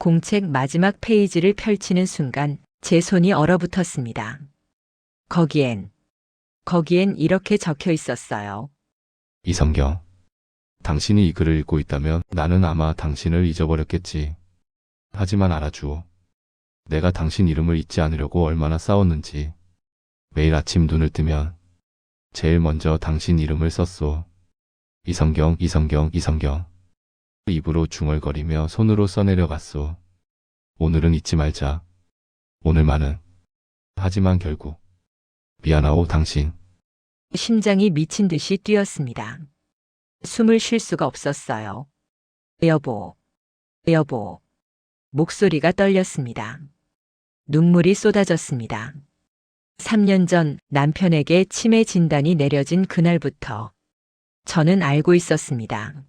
공책 마지막 페이지를 펼치는 순간 제 손이 얼어붙었습니다. 거기엔 이렇게 적혀 있었어요. 이성경, 당신이 이 글을 읽고 있다면 나는 아마 당신을 잊어버렸겠지. 하지만 알아주오. 내가 당신 이름을 잊지 않으려고 얼마나 싸웠는지. 매일 아침 눈을 뜨면 제일 먼저 당신 이름을 썼소. 이성경, 이성경, 이성경. 입으로 중얼거리며 손으로 써내려갔소. 오늘은 잊지 말자. 오늘만은. 하지만 결국 미안하오 당신. 심장이 미친 듯이 뛰었습니다. 숨을 쉴 수가 없었어요. 여보, 여보. 목소리가 떨렸습니다. 눈물이 쏟아졌습니다. 3년 전 남편에게 치매 진단이 내려진 그날부터 저는 알고 있었습니다.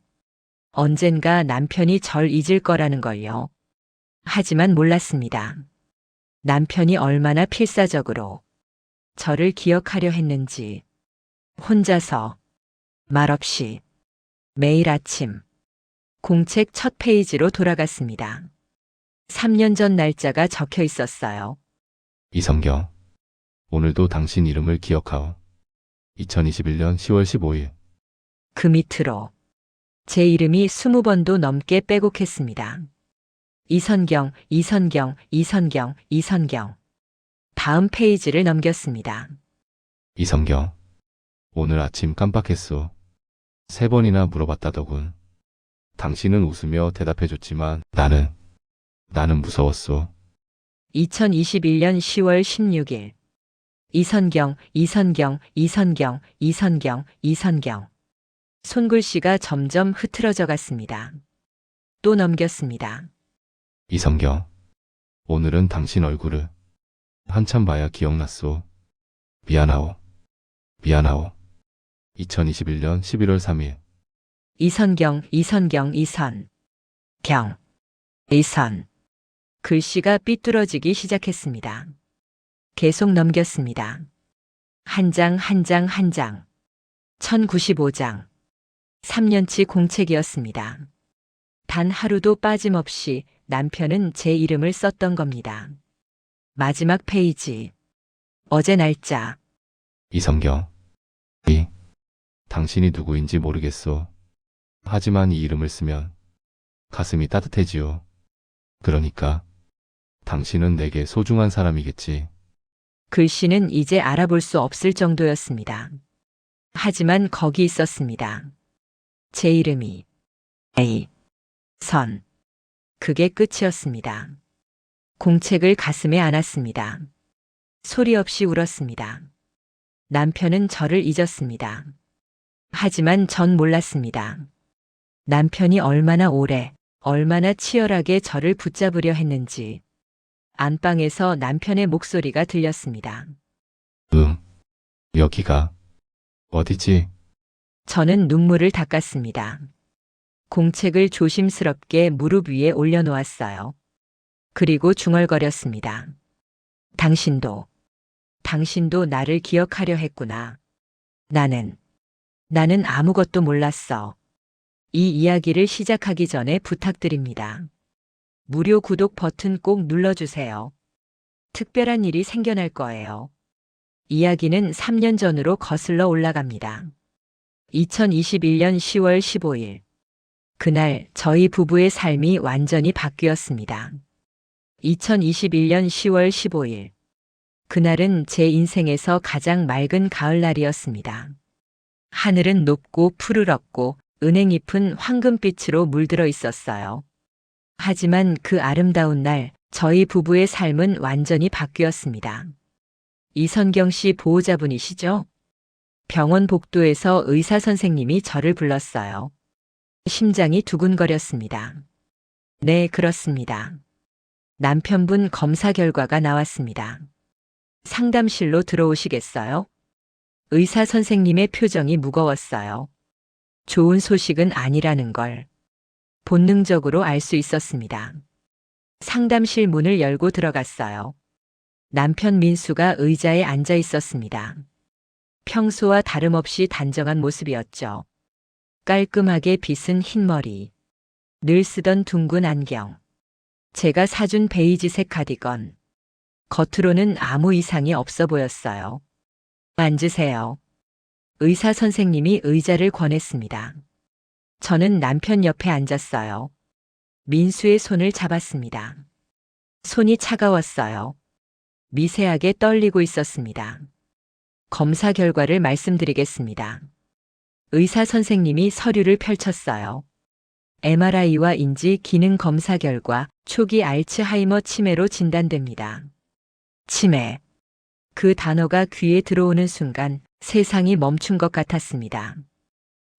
언젠가 남편이 절 잊을 거라는 걸요. 하지만 몰랐습니다. 남편이 얼마나 필사적으로 저를 기억하려 했는지. 혼자서 말없이 매일 아침 공책 첫 페이지로 돌아갔습니다. 3년 전 날짜가 적혀 있었어요. 이성경, 오늘도 당신 이름을 기억하오. 2021년 10월 15일. 그 밑으로 제 이름이 20번도 넘게 빼곡했습니다. 이선경, 이선경, 이선경, 이선경. 다음 페이지를 넘겼습니다. 이성경, 오늘 아침 깜빡했소. 3번이나 물어봤다더군. 당신은 웃으며 대답해줬지만 나는 무서웠소. 2021년 10월 16일. 이선경, 이선경, 이선경, 이선경, 이선경. 손글씨가 점점 흐트러져 갔습니다. 또 넘겼습니다. 이성경, 오늘은 당신 얼굴을 한참 봐야 기억났소. 미안하오. 미안하오. 2021년 11월 3일. 이선경, 이선경, 이선. 경. 이선. 글씨가 삐뚤어지기 시작했습니다. 계속 넘겼습니다. 한 장, 한 장, 한 장. 1095장. 3년치 공책이었습니다. 단 하루도 빠짐없이 남편은 제 이름을 썼던 겁니다. 마지막 페이지. 어제 날짜. 이성경, 당신이 누구인지 모르겠소. 하지만 이 이름을 쓰면 가슴이 따뜻해지요. 그러니까 당신은 내게 소중한 사람이겠지. 글씨는 이제 알아볼 수 없을 정도였습니다. 하지만 거기 있었습니다. 제 이름이 A. 선. 그게 끝이었습니다. 공책을 가슴에 안았습니다. 소리 없이 울었습니다. 남편은 저를 잊었습니다. 하지만 전 몰랐습니다. 남편이 얼마나 오래, 얼마나 치열하게 저를 붙잡으려 했는지. 안방에서 남편의 목소리가 들렸습니다. 여기가 어디지? 저는 눈물을 닦았습니다. 공책을 조심스럽게 무릎 위에 올려놓았어요. 그리고 중얼거렸습니다. 당신도 나를 기억하려 했구나. 나는 아무것도 몰랐어. 이 이야기를 시작하기 전에 부탁드립니다. 무료 구독 버튼 꼭 눌러주세요. 특별한 일이 생겨날 거예요. 이야기는 3년 전으로 거슬러 올라갑니다. 2021년 10월 15일. 그날 저희 부부의 삶이 완전히 바뀌었습니다. 2021년 10월 15일. 그날은 제 인생에서 가장 맑은 가을날이었습니다. 하늘은 높고 푸르렀고 은행잎은 황금빛으로 물들어 있었어요. 하지만 그 아름다운 날, 저희 부부의 삶은 완전히 바뀌었습니다. 이선경 씨 보호자분이시죠? 병원 복도에서 의사 선생님이 저를 불렀어요. 심장이 두근거렸습니다. 네, 그렇습니다. 남편분 검사 결과가 나왔습니다. 상담실로 들어오시겠어요? 의사 선생님의 표정이 무거웠어요. 좋은 소식은 아니라는 걸 본능적으로 알 수 있었습니다. 상담실 문을 열고 들어갔어요. 남편 민수가 의자에 앉아 있었습니다. 평소와 다름없이 단정한 모습이었죠. 깔끔하게 빗은 흰머리, 늘 쓰던 둥근 안경. 제가 사준 베이지색 카디건. 겉으로는 아무 이상이 없어 보였어요. 앉으세요. 의사 선생님이 의자를 권했습니다. 저는 남편 옆에 앉았어요. 민수의 손을 잡았습니다. 손이 차가웠어요. 미세하게 떨리고 있었습니다. 검사 결과를 말씀드리겠습니다. 의사 선생님이 서류를 펼쳤어요. MRI와 인지 기능 검사 결과 초기 알츠하이머 치매로 진단됩니다. 치매. 그 단어가 귀에 들어오는 순간 세상이 멈춘 것 같았습니다.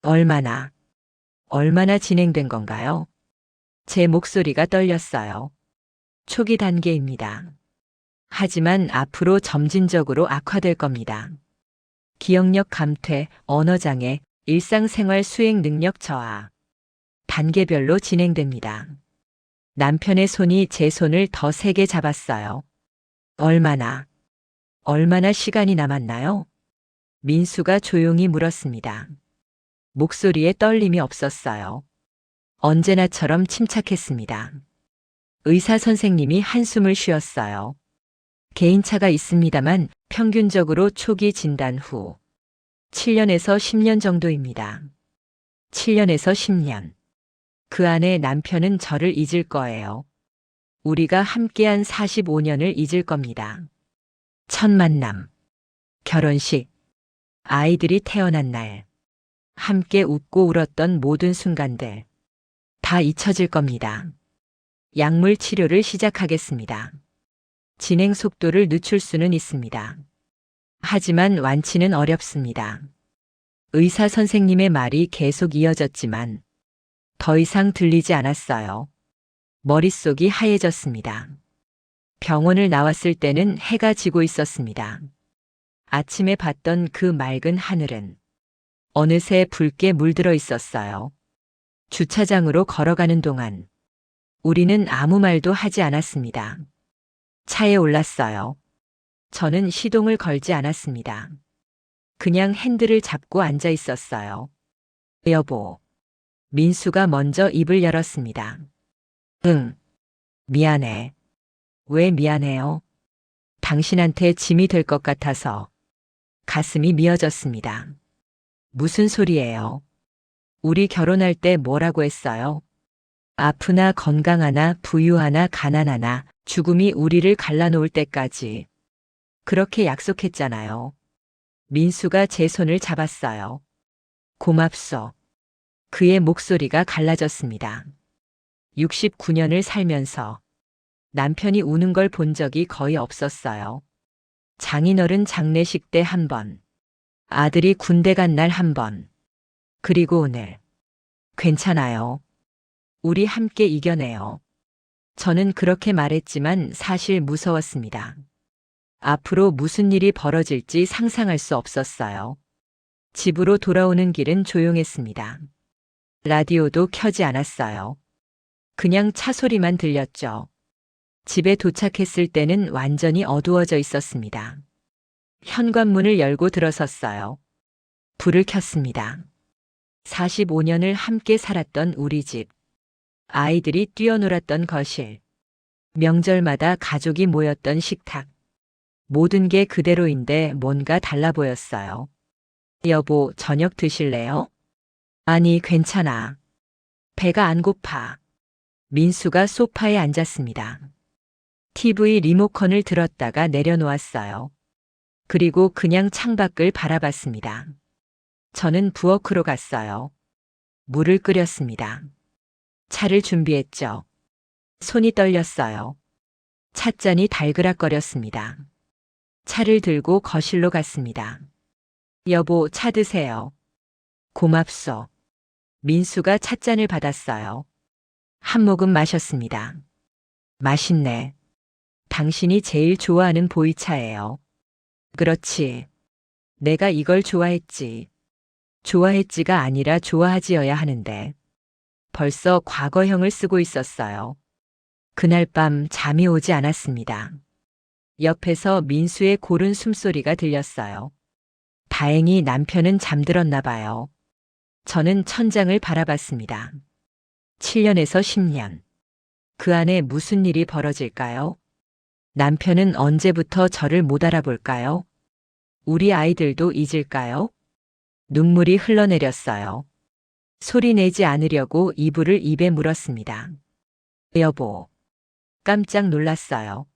얼마나 진행된 건가요? 제 목소리가 떨렸어요. 초기 단계입니다. 하지만 앞으로 점진적으로 악화될 겁니다. 기억력 감퇴, 언어장애, 일상생활 수행 능력 저하. 단계별로 진행됩니다. 남편의 손이 제 손을 더 세게 잡았어요. 얼마나 시간이 남았나요? 민수가 조용히 물었습니다. 목소리에 떨림이 없었어요. 언제나처럼 침착했습니다. 의사 선생님이 한숨을 쉬었어요. 개인차가 있습니다만 평균적으로 초기 진단 후 7년에서 10년 정도입니다. 7년에서 10년. 그 안에 남편은 저를 잊을 거예요. 우리가 함께한 45년을 잊을 겁니다. 첫 만남, 결혼식, 아이들이 태어난 날, 함께 웃고 울었던 모든 순간들, 다 잊혀질 겁니다. 약물 치료를 시작하겠습니다. 진행 속도를 늦출 수는 있습니다. 하지만 완치는 어렵습니다. 의사 선생님의 말이 계속 이어졌지만 더 이상 들리지 않았어요. 머릿속이 하얘졌습니다. 병원을 나왔을 때는 해가 지고 있었습니다. 아침에 봤던 그 맑은 하늘은 어느새 붉게 물들어 있었어요. 주차장으로 걸어가는 동안 우리는 아무 말도 하지 않았습니다. 차에 올랐어요. 저는 시동을 걸지 않았습니다. 그냥 핸들을 잡고 앉아 있었어요. 여보. 민수가 먼저 입을 열었습니다. 응. 미안해. 왜 미안해요? 당신한테 짐이 될 것 같아서. 가슴이 미어졌습니다. 무슨 소리예요? 우리 결혼할 때 뭐라고 했어요? 아프나 건강하나 부유하나 가난하나 죽음이 우리를 갈라놓을 때까지. 그렇게 약속했잖아요. 민수가 제 손을 잡았어요. 고맙소. 그의 목소리가 갈라졌습니다. 69년을 살면서 남편이 우는 걸 본 적이 거의 없었어요. 장인어른 장례식 때 한 번, 아들이 군대 간 날 한 번, 그리고 오늘. 괜찮아요. 우리 함께 이겨내요. 저는 그렇게 말했지만 사실 무서웠습니다. 앞으로 무슨 일이 벌어질지 상상할 수 없었어요. 집으로 돌아오는 길은 조용했습니다. 라디오도 켜지 않았어요. 그냥 차 소리만 들렸죠. 집에 도착했을 때는 완전히 어두워져 있었습니다. 현관문을 열고 들어섰어요. 불을 켰습니다. 45년을 함께 살았던 우리 집. 아이들이 뛰어놀았던 거실. 명절마다 가족이 모였던 식탁. 모든 게 그대로인데 뭔가 달라 보였어요. 여보, 저녁 드실래요? 아니, 괜찮아. 배가 안 고파. 민수가 소파에 앉았습니다. TV 리모컨을 들었다가 내려놓았어요. 그리고 그냥 창밖을 바라봤습니다. 저는 부엌으로 갔어요. 물을 끓였습니다. 차를 준비했죠. 손이 떨렸어요. 찻잔이 달그락거렸습니다. 차를 들고 거실로 갔습니다. 여보, 차 드세요. 고맙소. 민수가 찻잔을 받았어요. 한 모금 마셨습니다. 맛있네. 당신이 제일 좋아하는 보이차예요. 그렇지. 내가 이걸 좋아했지. 좋아했지가 아니라 좋아하지여야 하는데. 벌써 과거형을 쓰고 있었어요. 그날 밤 잠이 오지 않았습니다. 옆에서 민수의 고른 숨소리가 들렸어요. 다행히 남편은 잠들었나 봐요. 저는 천장을 바라봤습니다. 7년에서 10년. 그 안에 무슨 일이 벌어질까요? 남편은 언제부터 저를 못 알아볼까요? 우리 아이들도 잊을까요? 눈물이 흘러내렸어요. 소리 내지 않으려고 이불을 입에 물었습니다. 여보. 깜짝 놀랐어요.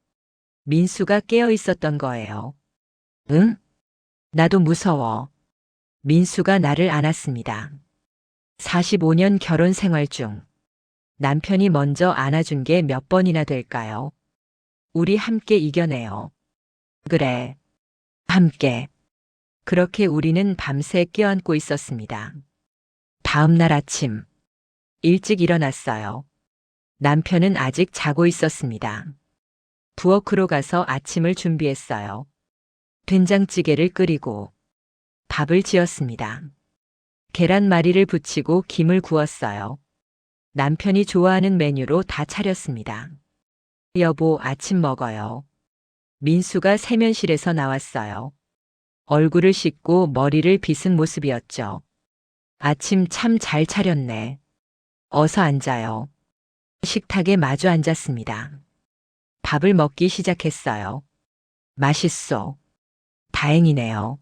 민수가 깨어 있었던 거예요. 응? 나도 무서워. 민수가 나를 안았습니다. 45년 결혼 생활 중 남편이 먼저 안아준 게 몇 번이나 될까요? 우리 함께 이겨내요. 그래. 함께. 그렇게 우리는 밤새 껴안고 있었습니다. 다음 날 아침, 일찍 일어났어요. 남편은 아직 자고 있었습니다. 부엌으로 가서 아침을 준비했어요. 된장찌개를 끓이고 밥을 지었습니다. 계란말이를 부치고 김을 구웠어요. 남편이 좋아하는 메뉴로 다 차렸습니다. 여보, 아침 먹어요. 민수가 세면실에서 나왔어요. 얼굴을 씻고 머리를 빗은 모습이었죠. 아침 참 잘 차렸네. 어서 앉아요. 식탁에 마주 앉았습니다. 밥을 먹기 시작했어요. 맛있어. 다행이네요.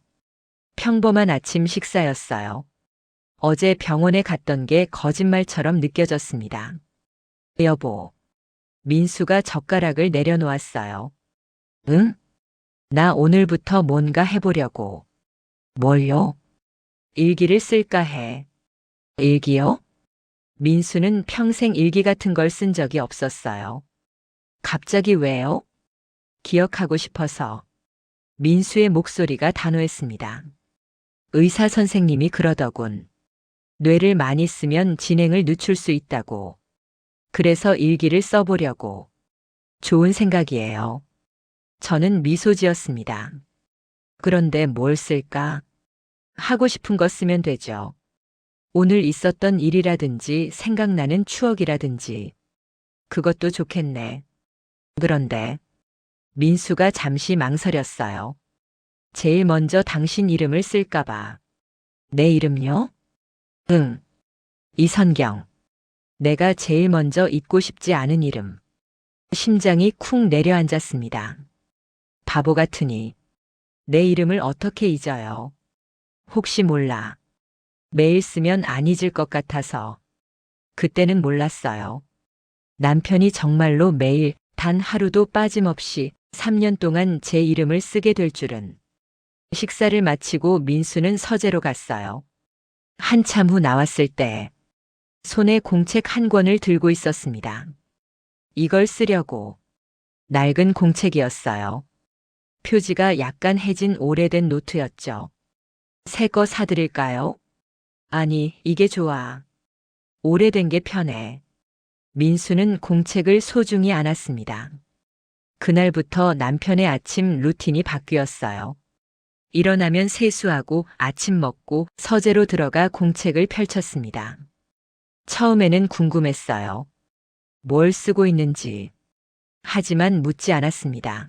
평범한 아침 식사였어요. 어제 병원에 갔던 게 거짓말처럼 느껴졌습니다. 여보. 민수가 젓가락을 내려놓았어요. 응? 나 오늘부터 뭔가 해보려고. 뭘요? 일기를 쓸까 해. 일기요? 민수는 평생 일기 같은 걸 쓴 적이 없었어요. 갑자기 왜요? 기억하고 싶어서. 민수의 목소리가 단호했습니다. 의사 선생님이 그러더군. 뇌를 많이 쓰면 진행을 늦출 수 있다고. 그래서 일기를 써보려고. 좋은 생각이에요. 저는 미소 지었습니다. 그런데 뭘 쓸까? 하고 싶은 거 쓰면 되죠. 오늘 있었던 일이라든지 생각나는 추억이라든지. 그것도 좋겠네. 그런데 민수가 잠시 망설였어요. 제일 먼저 당신 이름을 쓸까봐. 내 이름요? 응. 이선경. 내가 제일 먼저 잊고 싶지 않은 이름. 심장이 쿵 내려앉았습니다. 바보 같으니. 내 이름을 어떻게 잊어요? 혹시 몰라. 매일 쓰면 안 잊을 것 같아서. 그때는 몰랐어요. 남편이 정말로 매일 단 하루도 빠짐없이 3년 동안 제 이름을 쓰게 될 줄은. 식사를 마치고 민수는 서재로 갔어요. 한참 후 나왔을 때 손에 공책 한 권을 들고 있었습니다. 이걸 쓰려고. 낡은 공책이었어요. 표지가 약간 해진 오래된 노트였죠. 새 거 사드릴까요? 아니, 이게 좋아. 오래된 게 편해. 민수는 공책을 소중히 안았습니다. 그날부터 남편의 아침 루틴이 바뀌었어요. 일어나면 세수하고 아침 먹고 서재로 들어가 공책을 펼쳤습니다. 처음에는 궁금했어요. 뭘 쓰고 있는지. 하지만 묻지 않았습니다.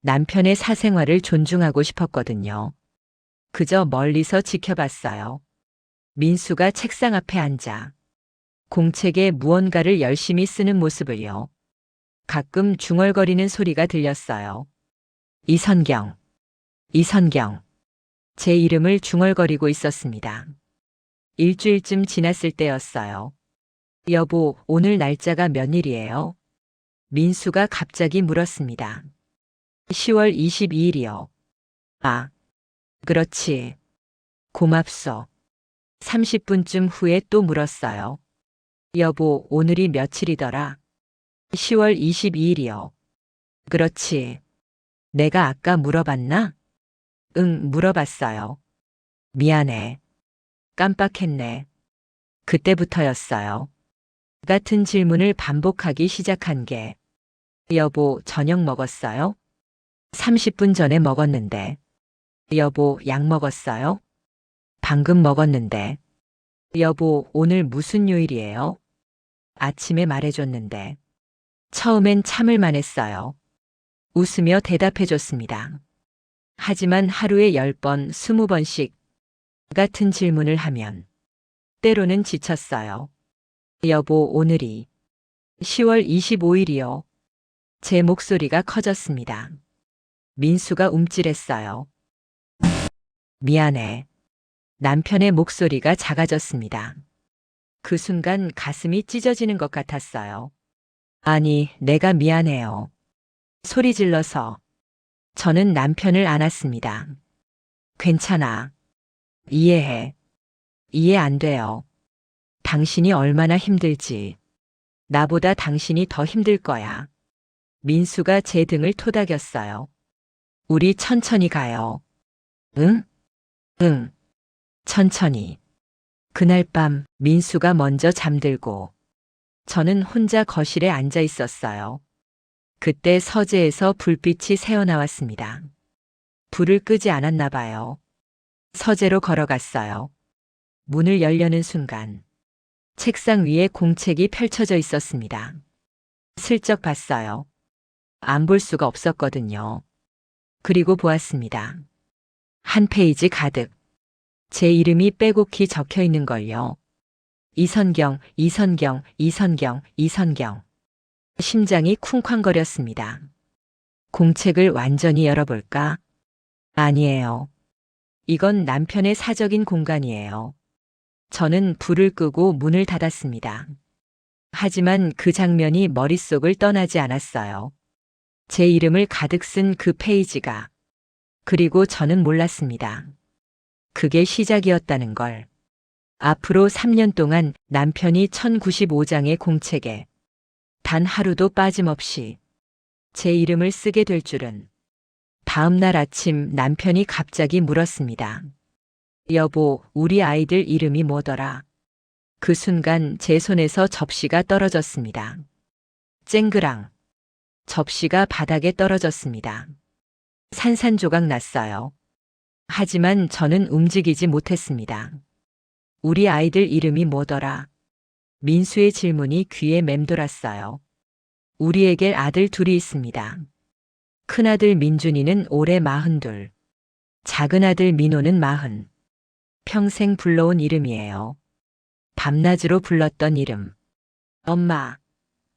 남편의 사생활을 존중하고 싶었거든요. 그저 멀리서 지켜봤어요. 민수가 책상 앞에 앉아 공책에 무언가를 열심히 쓰는 모습을요. 가끔 중얼거리는 소리가 들렸어요. 이선경. 이선경. 제 이름을 중얼거리고 있었습니다. 일주일쯤 지났을 때였어요. 여보, 오늘 날짜가 몇일이에요? 민수가 갑자기 물었습니다. 10월 22일이요. 아, 그렇지. 고맙소. 30분쯤 후에 또 물었어요. 여보, 오늘이 며칠이더라? 10월 22일이요. 그렇지. 내가 아까 물어봤나? 응, 물어봤어요. 미안해. 깜빡했네. 그때부터였어요. 같은 질문을 반복하기 시작한 게. 여보, 저녁 먹었어요? 30분 전에 먹었는데. 여보, 약 먹었어요? 방금 먹었는데. 여보, 오늘 무슨 요일이에요? 아침에 말해줬는데. 처음엔 참을만 했어요. 웃으며 대답해줬습니다. 하지만 하루에 10번, 20번씩 같은 질문을 하면 때로는 지쳤어요. 여보, 오늘이. 10월 25일이요. 제 목소리가 커졌습니다. 민수가 움찔했어요. 미안해. 남편의 목소리가 작아졌습니다. 그 순간 가슴이 찢어지는 것 같았어요. 아니, 내가 미안해요. 소리 질러서 저는 남편을 안았습니다. 괜찮아. 이해해. 이해 안 돼요. 당신이 얼마나 힘들지. 나보다 당신이 더 힘들 거야. 민수가 제 등을 토닥였어요. 우리 천천히 가요. 응? 응. 천천히. 그날 밤 민수가 먼저 잠들고 저는 혼자 거실에 앉아 있었어요. 그때 서재에서 불빛이 새어나왔습니다. 불을 끄지 않았나 봐요. 서재로 걸어갔어요. 문을 열려는 순간 책상 위에 공책이 펼쳐져 있었습니다. 슬쩍 봤어요. 안 볼 수가 없었거든요. 그리고 보았습니다. 한 페이지 가득 제 이름이 빼곡히 적혀 있는 걸요. 이선경, 이선경, 이선경, 이선경. 심장이 쿵쾅거렸습니다. 공책을 완전히 열어볼까? 아니에요. 이건 남편의 사적인 공간이에요. 저는 불을 끄고 문을 닫았습니다. 하지만 그 장면이 머릿속을 떠나지 않았어요. 제 이름을 가득 쓴 그 페이지가. 그리고 저는 몰랐습니다. 그게 시작이었다는 걸. 앞으로 3년 동안 남편이 1095장의 공책에 단 하루도 빠짐없이 제 이름을 쓰게 될 줄은. 다음 날 아침 남편이 갑자기 물었습니다. 여보, 우리 아이들 이름이 뭐더라? 그 순간 제 손에서 접시가 떨어졌습니다. 쨍그랑. 접시가 바닥에 떨어졌습니다. 산산조각 났어요. 하지만 저는 움직이지 못했습니다. 우리 아이들 이름이 뭐더라? 민수의 질문이 귀에 맴돌았어요. 우리에게 아들 둘이 있습니다. 큰아들 민준이는 올해 42, 작은아들 민호는 40. 평생 불러온 이름이에요. 밤낮으로 불렀던 이름. 엄마,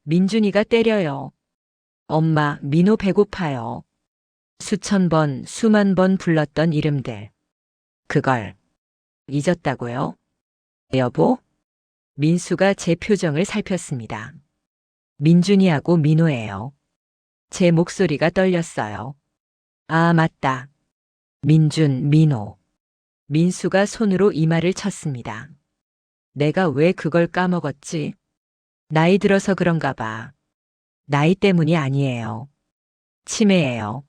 민준이가 때려요. 엄마, 민호 배고파요. 수천 번, 수만 번 불렀던 이름들. 그걸 잊었다고요? 여보? 민수가 제 표정을 살폈습니다. 민준이하고 민호예요. 제 목소리가 떨렸어요. 아, 맞다. 민준, 민호. 민수가 손으로 이마를 쳤습니다. 내가 왜 그걸 까먹었지? 나이 들어서 그런가 봐. 나이 때문이 아니에요. 치매예요.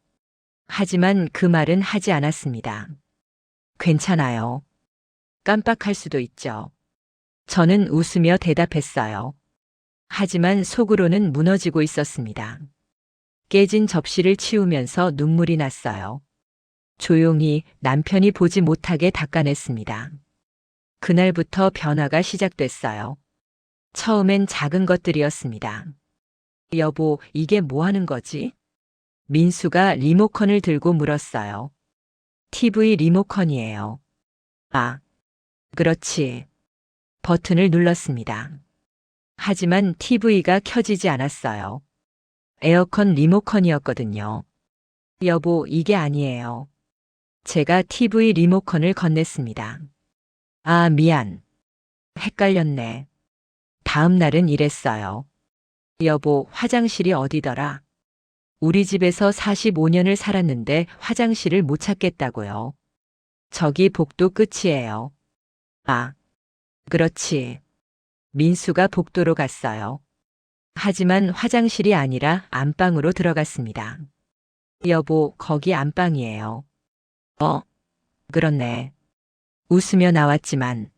하지만 그 말은 하지 않았습니다. 괜찮아요. 깜빡할 수도 있죠. 저는 웃으며 대답했어요. 하지만 속으로는 무너지고 있었습니다. 깨진 접시를 치우면서 눈물이 났어요. 조용히 남편이 보지 못하게 닦아냈습니다. 그날부터 변화가 시작됐어요. 처음엔 작은 것들이었습니다. 여보, 이게 뭐 하는 거지? 민수가 리모컨을 들고 물었어요. TV 리모컨이에요. 아, 그렇지. 버튼을 눌렀습니다. 하지만 TV가 켜지지 않았어요. 에어컨 리모컨이었거든요. 여보, 이게 아니에요. 제가 TV 리모컨을 건넸습니다. 아, 미안. 헷갈렸네. 다음 날은 이랬어요. 여보, 화장실이 어디더라? 우리 집에서 45년을 살았는데 화장실을 못 찾겠다고요. 저기 복도 끝이에요. 아, 그렇지. 민수가 복도로 갔어요. 하지만 화장실이 아니라 안방으로 들어갔습니다. 여보, 거기 안방이에요. 그렇네. 웃으며 나왔지만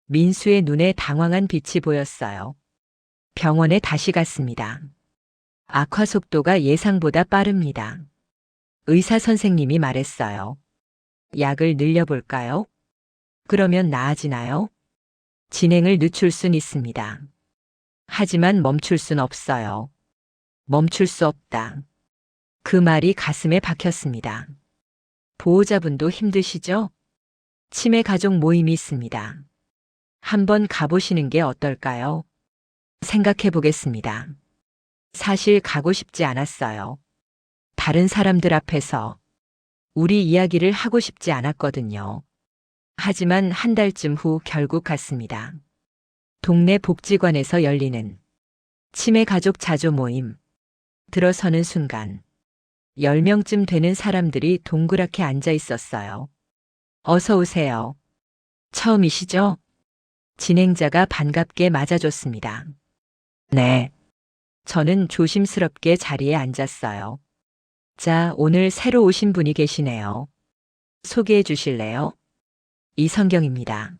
민수의 눈에 당황한 빛이 보였어요. 병원에 다시 갔습니다. 악화 속도가 예상보다 빠릅니다. 의사 선생님이 말했어요. 약을 늘려볼까요? 그러면 나아지나요? 진행을 늦출 순 있습니다. 하지만 멈출 순 없어요. 멈출 수 없다. 그 말이 가슴에 박혔습니다. 보호자분도 힘드시죠? 치매 가족 모임이 있습니다. 한번 가보시는 게 어떨까요? 생각해 보겠습니다. 사실 가고 싶지 않았어요. 다른 사람들 앞에서 우리 이야기를 하고 싶지 않았거든요. 하지만 한 달쯤 후 결국 갔습니다. 동네 복지관에서 열리는 치매 가족 자조 모임. 들어서는 순간 10명쯤 되는 사람들이 동그랗게 앉아 있었어요. 어서 오세요. 처음이시죠? 진행자가 반갑게 맞아줬습니다. 네. 저는 조심스럽게 자리에 앉았어요. 자, 오늘 새로 오신 분이 계시네요. 소개해 주실래요? 이성경입니다.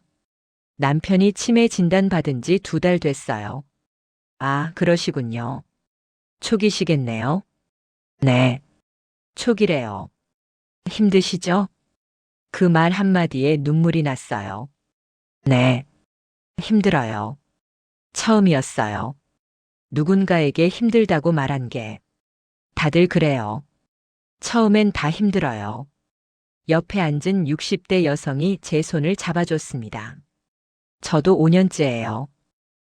남편이 치매 진단 받은 지 2달 됐어요. 아, 그러시군요. 초기시겠네요. 네. 초기래요. 힘드시죠? 그 말 한마디에 눈물이 났어요. 네. 힘들어요. 처음이었어요. 누군가에게 힘들다고 말한 게. 다들 그래요. 처음엔 다 힘들어요. 옆에 앉은 60대 여성이 제 손을 잡아줬습니다. 저도 5년째예요.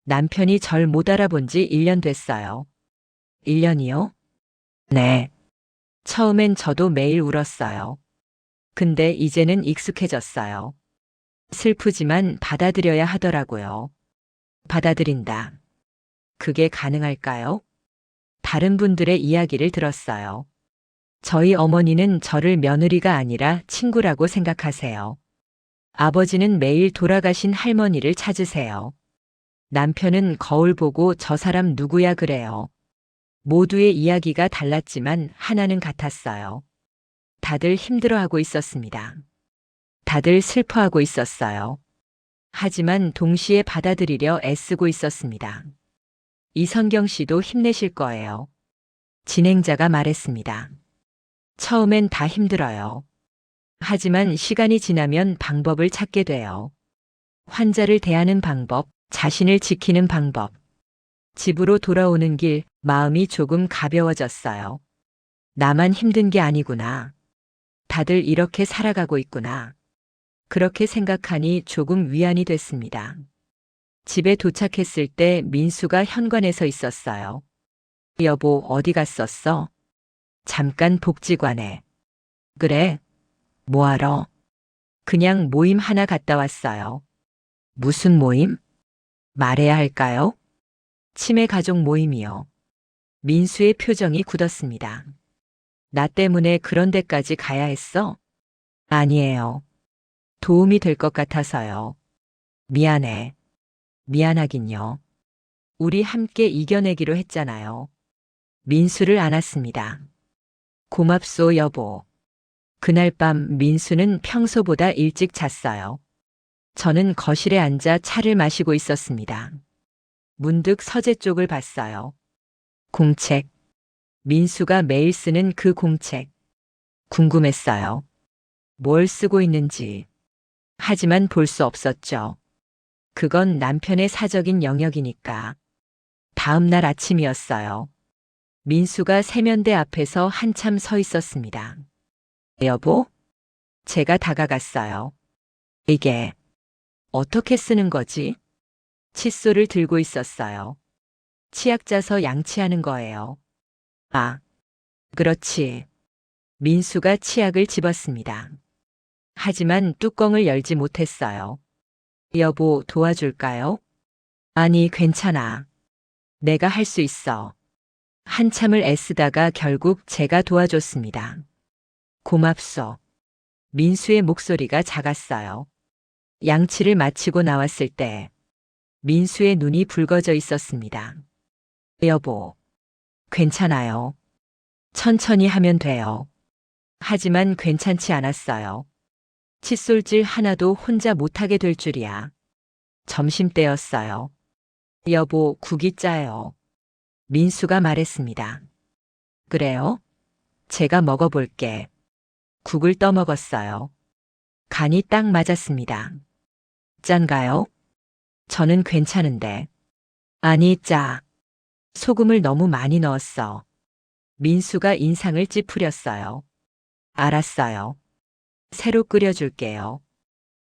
남편이 절 못 알아본 지 1년 됐어요. 1년이요? 네. 처음엔 저도 매일 울었어요. 근데 이제는 익숙해졌어요. 슬프지만 받아들여야 하더라고요. 받아들인다. 그게 가능할까요? 다른 분들의 이야기를 들었어요. 저희 어머니는 저를 며느리가 아니라 친구라고 생각하세요. 아버지는 매일 돌아가신 할머니를 찾으세요. 남편은 거울 보고 저 사람 누구야 그래요. 모두의 이야기가 달랐지만 하나는 같았어요. 다들 힘들어하고 있었습니다. 다들 슬퍼하고 있었어요. 하지만 동시에 받아들이려 애쓰고 있었습니다. 이성경 씨도 힘내실 거예요. 진행자가 말했습니다. 처음엔 다 힘들어요. 하지만 시간이 지나면 방법을 찾게 돼요. 환자를 대하는 방법, 자신을 지키는 방법. 집으로 돌아오는 길, 마음이 조금 가벼워졌어요. 나만 힘든 게 아니구나. 다들 이렇게 살아가고 있구나. 그렇게 생각하니 조금 위안이 됐습니다. 집에 도착했을 때 민수가 현관에 서 있었어요. 여보, 어디 갔었어? 잠깐 복지관에. 그래? 뭐하러? 그냥 모임 하나 갔다 왔어요. 무슨 모임? 말해야 할까요? 치매 가족 모임이요. 민수의 표정이 굳었습니다. 나 때문에 그런 데까지 가야 했어? 아니에요. 도움이 될 것 같아서요. 미안해. 미안하긴요. 우리 함께 이겨내기로 했잖아요. 민수를 안았습니다. 고맙소, 여보. 그날 밤 민수는 평소보다 일찍 잤어요. 저는 거실에 앉아 차를 마시고 있었습니다. 문득 서재 쪽을 봤어요. 공책. 민수가 매일 쓰는 그 공책. 궁금했어요. 뭘 쓰고 있는지. 하지만 볼 수 없었죠. 그건 남편의 사적인 영역이니까. 다음 날 아침이었어요. 민수가 세면대 앞에서 한참 서 있었습니다. 여보? 제가 다가갔어요. 이게 어떻게 쓰는 거지? 칫솔을 들고 있었어요. 치약 짜서 양치하는 거예요. 아, 그렇지. 민수가 치약을 집었습니다. 하지만 뚜껑을 열지 못했어요. 여보, 도와줄까요? 아니, 괜찮아. 내가 할 수 있어. 한참을 애쓰다가 결국 제가 도와줬습니다. 고맙소. 민수의 목소리가 작았어요. 양치를 마치고 나왔을 때 민수의 눈이 붉어져 있었습니다. 여보, 괜찮아요. 천천히 하면 돼요. 하지만 괜찮지 않았어요. 칫솔질 하나도 혼자 못하게 될 줄이야. 점심때였어요. 여보, 국이 짜요. 민수가 말했습니다. 그래요? 제가 먹어볼게. 국을 떠먹었어요. 간이 딱 맞았습니다. 짠가요? 저는 괜찮은데. 아니, 짜. 소금을 너무 많이 넣었어. 민수가 인상을 찌푸렸어요. 알았어요. 새로 끓여줄게요.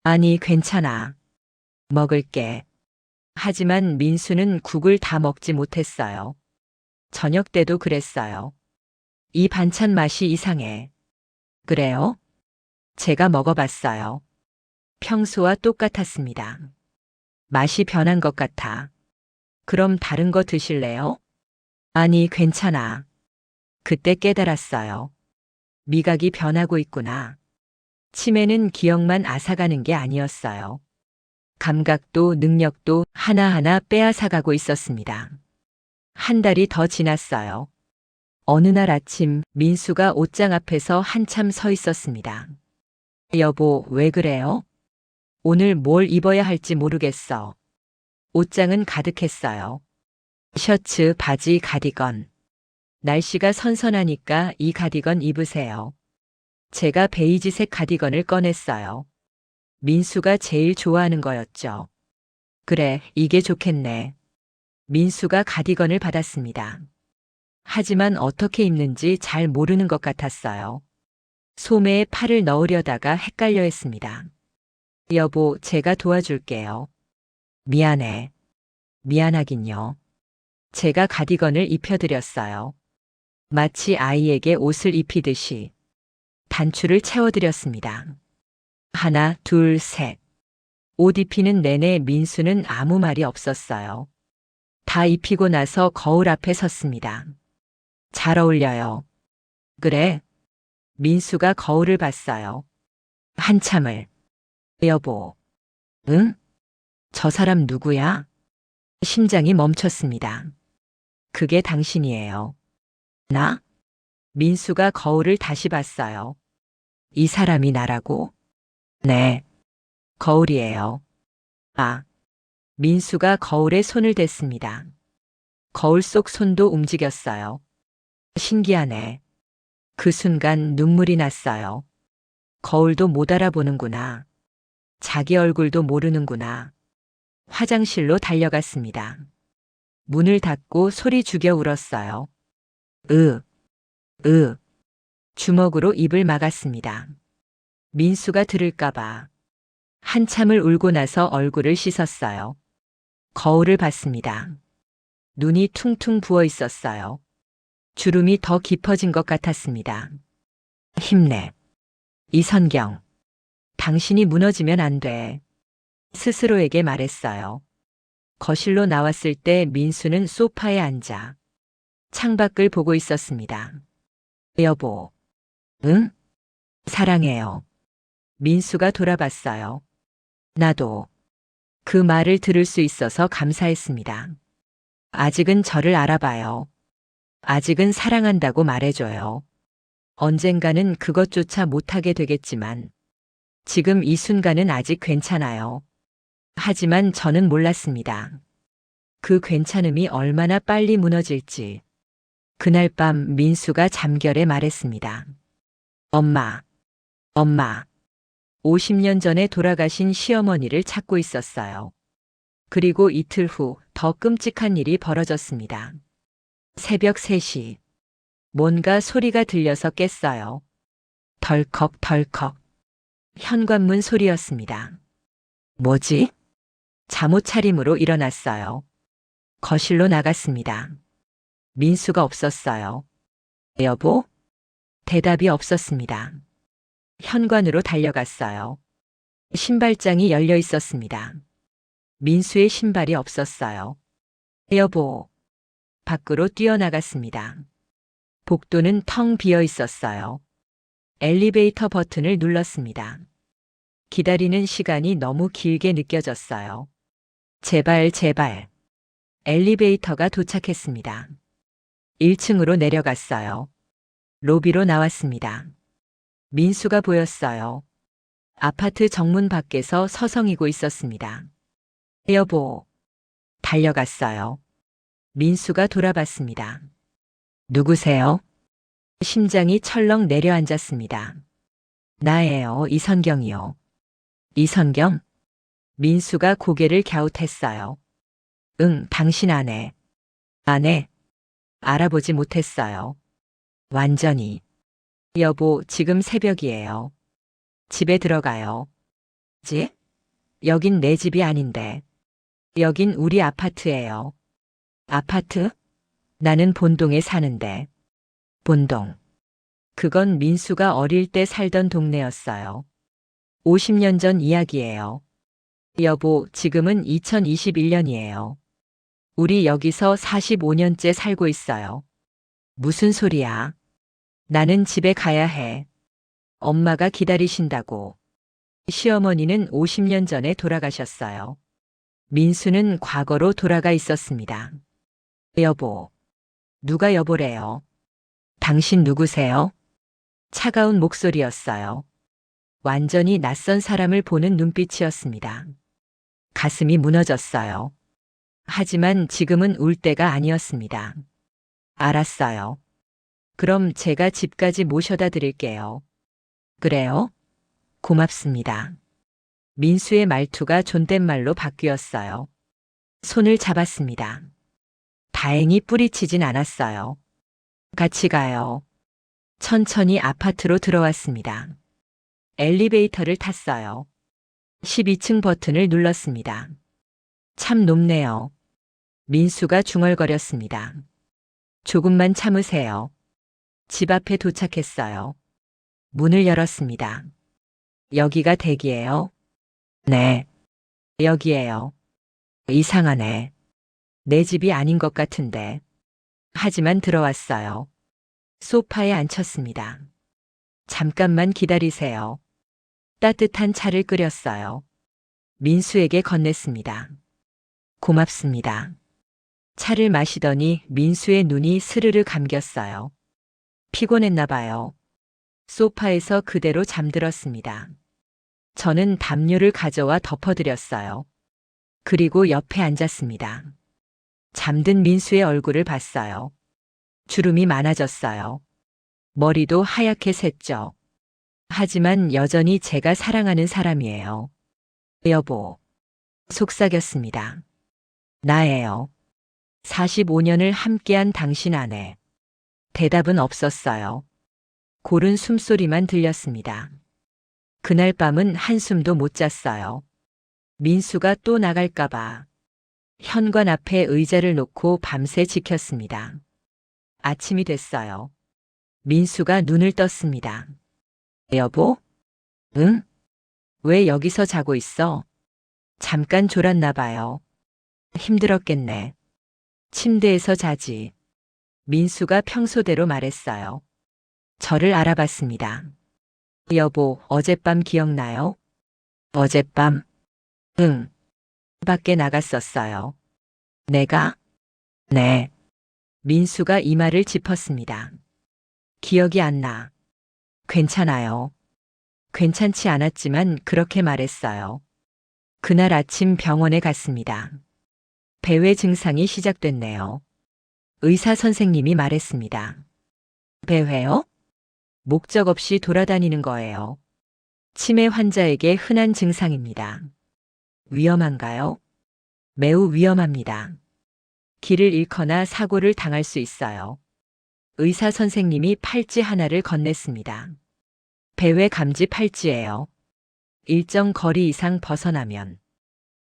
아니, 괜찮아. 먹을게. 하지만 민수는 국을 다 먹지 못했어요. 저녁 때도 그랬어요. 이 반찬 맛이 이상해. 그래요? 제가 먹어봤어요. 평소와 똑같았습니다. 맛이 변한 것 같아. 그럼 다른 거 드실래요? 아니, 괜찮아. 그때 깨달았어요. 미각이 변하고 있구나. 치매는 기억만 앗아가는 게 아니었어요. 감각도 능력도 하나하나 빼앗아가고 있었습니다. 한 달이 더 지났어요. 어느 날 아침 민수가 옷장 앞에서 한참 서 있었습니다. 여보, 왜 그래요? 오늘 뭘 입어야 할지 모르겠어. 옷장은 가득했어요. 셔츠, 바지, 가디건. 날씨가 선선하니까 이 가디건 입으세요. 제가 베이지색 가디건을 꺼냈어요. 민수가 제일 좋아하는 거였죠. 그래, 이게 좋겠네. 민수가 가디건을 받았습니다. 하지만 어떻게 입는지 잘 모르는 것 같았어요. 소매에 팔을 넣으려다가 헷갈려 했습니다. 여보, 제가 도와줄게요. 미안해. 미안하긴요. 제가 가디건을 입혀드렸어요. 마치 아이에게 옷을 입히듯이 단추를 채워드렸습니다. 하나, 둘, 셋. 옷 입히는 내내 민수는 아무 말이 없었어요. 다 입히고 나서 거울 앞에 섰습니다. 잘 어울려요. 그래. 민수가 거울을 봤어요. 한참을. 여보. 응? 저 사람 누구야? 심장이 멈췄습니다. 그게 당신이에요. 나? 민수가 거울을 다시 봤어요. 이 사람이 나라고? 네. 거울이에요. 아. 민수가 거울에 손을 댔습니다. 거울 속 손도 움직였어요. 신기하네. 그 순간 눈물이 났어요. 거울도 못 알아보는구나. 자기 얼굴도 모르는구나. 화장실로 달려갔습니다. 문을 닫고 소리 죽여 울었어요. 으, 으. 주먹으로 입을 막았습니다. 민수가 들을까봐. 한참을 울고 나서 얼굴을 씻었어요. 거울을 봤습니다. 눈이 퉁퉁 부어 있었어요. 주름이 더 깊어진 것 같았습니다. 힘내. 이선경. 당신이 무너지면 안 돼. 스스로에게 말했어요. 거실로 나왔을 때 민수는 소파에 앉아 창밖을 보고 있었습니다. 여보. 응? 사랑해요. 민수가 돌아봤어요. 나도. 그 말을 들을 수 있어서 감사했습니다. 아직은 저를 알아봐요. 아직은 사랑한다고 말해줘요. 언젠가는 그것조차 못하게 되겠지만 지금 이 순간은 아직 괜찮아요. 하지만 저는 몰랐습니다. 그 괜찮음이 얼마나 빨리 무너질지. 그날 밤 민수가 잠결에 말했습니다. 엄마, 엄마. 50년 전에 돌아가신 시어머니를 찾고 있었어요. 그리고 이틀 후 더 끔찍한 일이 벌어졌습니다. 새벽 3시. 뭔가 소리가 들려서 깼어요. 덜컥 덜컥. 현관문 소리였습니다. 뭐지? 잠옷 차림으로 일어났어요. 거실로 나갔습니다. 민수가 없었어요. 여보? 대답이 없었습니다. 현관으로 달려갔어요. 신발장이 열려 있었습니다. 민수의 신발이 없었어요. 여보. 밖으로 뛰어나갔습니다. 복도는 텅 비어 있었어요. 엘리베이터 버튼을 눌렀습니다. 기다리는 시간이 너무 길게 느껴졌어요. 제발, 제발. 엘리베이터가 도착했습니다. 1층으로 내려갔어요. 로비로 나왔습니다. 민수가 보였어요. 아파트 정문 밖에서 서성이고 있었습니다. 여보. 달려갔어요. 민수가 돌아봤습니다. 누구세요? 심장이 철렁 내려앉았습니다. 나예요, 이선경이요. 이선경? 민수가 고개를 갸웃했어요. 응, 당신 아내. 아내? 알아보지 못했어요. 완전히. 여보, 지금 새벽이에요. 집에 들어가요. 지? 여긴 내 집이 아닌데. 여긴 우리 아파트예요. 아파트? 나는 본동에 사는데. 본동. 그건 민수가 어릴 때 살던 동네였어요. 50년 전 이야기예요. 여보, 지금은 2021년이에요. 우리 여기서 45년째 살고 있어요. 무슨 소리야? 나는 집에 가야 해. 엄마가 기다리신다고. 시어머니는 50년 전에 돌아가셨어요. 민수는 과거로 돌아가 있었습니다. 여보. 누가 여보래요? 당신 누구세요? 차가운 목소리였어요. 완전히 낯선 사람을 보는 눈빛이었습니다. 가슴이 무너졌어요. 하지만 지금은 울 때가 아니었습니다. 알았어요. 그럼 제가 집까지 모셔다 드릴게요. 그래요? 고맙습니다. 민수의 말투가 존댓말로 바뀌었어요. 손을 잡았습니다. 다행히 뿌리치진 않았어요. 같이 가요. 천천히 아파트로 들어왔습니다. 엘리베이터를 탔어요. 12층 버튼을 눌렀습니다. 참 높네요. 민수가 중얼거렸습니다. 조금만 참으세요. 집 앞에 도착했어요. 문을 열었습니다. 여기가 댁이에요? 네. 여기에요. 이상하네. 내 집이 아닌 것 같은데. 하지만 들어왔어요. 소파에 앉혔습니다. 잠깐만 기다리세요. 따뜻한 차를 끓였어요. 민수에게 건넸습니다. 고맙습니다. 차를 마시더니 민수의 눈이 스르르 감겼어요. 피곤했나 봐요. 소파에서 그대로 잠들었습니다. 저는 담요를 가져와 덮어드렸어요. 그리고 옆에 앉았습니다. 잠든 민수의 얼굴을 봤어요. 주름이 많아졌어요. 머리도 하얗게 샜죠. 하지만 여전히 제가 사랑하는 사람이에요. 여보. 속삭였습니다. 나예요. 45년을 함께한 당신 아내. 대답은 없었어요. 고른 숨소리만 들렸습니다. 그날 밤은 한숨도 못 잤어요. 민수가 또 나갈까봐. 현관 앞에 의자를 놓고 밤새 지켰습니다. 아침이 됐어요. 민수가 눈을 떴습니다. 여보? 응? 왜 여기서 자고 있어? 잠깐 졸았나 봐요. 힘들었겠네. 침대에서 자지. 민수가 평소대로 말했어요. 저를 알아봤습니다. 여보, 어젯밤 기억나요? 어젯밤? 응. 밖에 나갔었어요. 내가? 네. 민수가 이마를 짚었습니다. 기억이 안 나. 괜찮아요. 괜찮지 않았지만 그렇게 말했어요. 그날 아침 병원에 갔습니다. 배회 증상이 시작됐네요. 의사 선생님이 말했습니다. 배회요? 목적 없이 돌아다니는 거예요. 치매 환자에게 흔한 증상입니다. 위험한가요? 매우 위험합니다. 길을 잃거나 사고를 당할 수 있어요. 의사 선생님이 팔찌 하나를 건넸습니다. 배회 감지 팔찌예요. 일정 거리 이상 벗어나면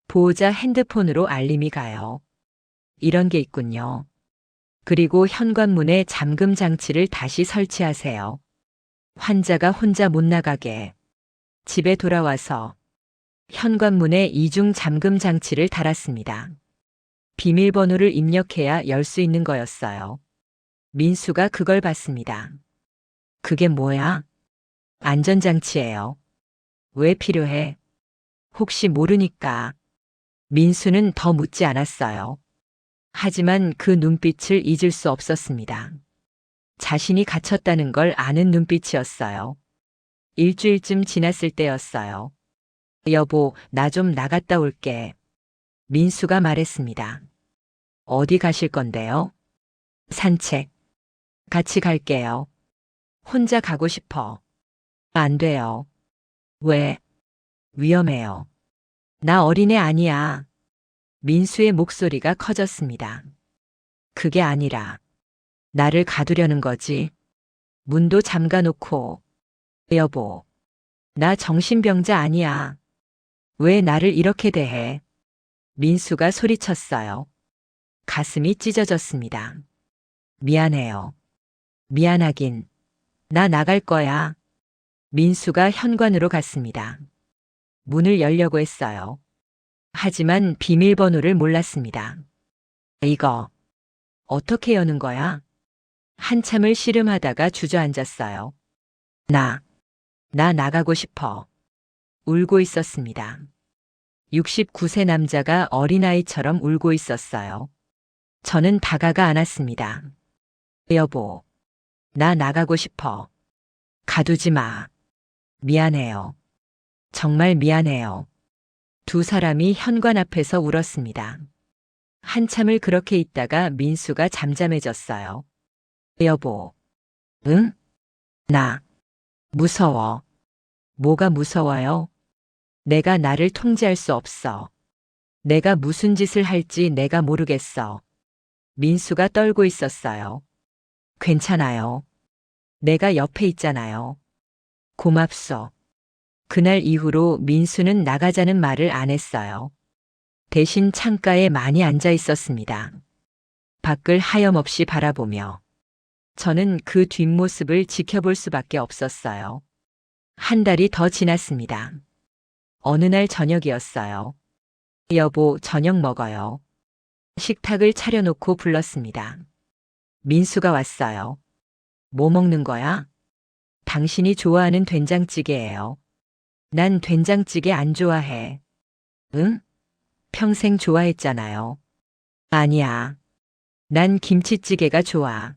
보호자 핸드폰으로 알림이 가요. 이런 게 있군요. 그리고 현관문에 잠금 장치를 다시 설치하세요. 환자가 혼자 못 나가게. 집에 돌아와서 현관문에 이중 잠금 장치를 달았습니다. 비밀번호를 입력해야 열 수 있는 거였어요. 민수가 그걸 봤습니다. 그게 뭐야? 안전장치예요. 왜 필요해? 혹시 모르니까. 민수는 더 묻지 않았어요. 하지만 그 눈빛을 잊을 수 없었습니다. 자신이 갇혔다는 걸 아는 눈빛이었어요. 일주일쯤 지났을 때였어요. 여보, 나 좀 나갔다 올게. 민수가 말했습니다. 어디 가실 건데요? 산책. 같이 갈게요. 혼자 가고 싶어. 안 돼요. 왜? 위험해요. 나 어린애 아니야. 민수의 목소리가 커졌습니다. 그게 아니라 나를 가두려는 거지. 문도 잠가놓고. 여보, 나 정신병자 아니야. 왜 나를 이렇게 대해? 민수가 소리쳤어요. 가슴이 찢어졌습니다. 미안해요. 미안하긴. 나 나갈 거야. 민수가 현관으로 갔습니다. 문을 열려고 했어요. 하지만 비밀번호를 몰랐습니다. 이거 어떻게 여는 거야? 한참을 씨름하다가 주저앉았어요. 나 나가고 싶어. 울고 있었습니다. 69세 남자가 어린아이처럼 울고 있었어요. 저는 다가가 안았습니다. 여보, 나 나가고 싶어. 가두지 마. 미안해요. 정말 미안해요. 두 사람이 현관 앞에서 울었습니다. 한참을 그렇게 있다가 민수가 잠잠해졌어요. 여보. 응? 나 무서워. 뭐가 무서워요? 내가 나를 통제할 수 없어. 내가 무슨 짓을 할지 내가 모르겠어. 민수가 떨고 있었어요. 괜찮아요. 내가 옆에 있잖아요. 고맙소. 그날 이후로 민수는 나가자는 말을 안 했어요. 대신 창가에 많이 앉아 있었습니다. 밖을 하염없이 바라보며 저는 그 뒷모습을 지켜볼 수밖에 없었어요. 한 달이 더 지났습니다. 어느 날 저녁이었어요. 여보, 저녁 먹어요. 식탁을 차려놓고 불렀습니다. 민수가 왔어요. 뭐 먹는 거야? 당신이 좋아하는 된장찌개예요. 난 된장찌개 안 좋아해. 응? 평생 좋아했잖아요. 아니야. 난 김치찌개가 좋아.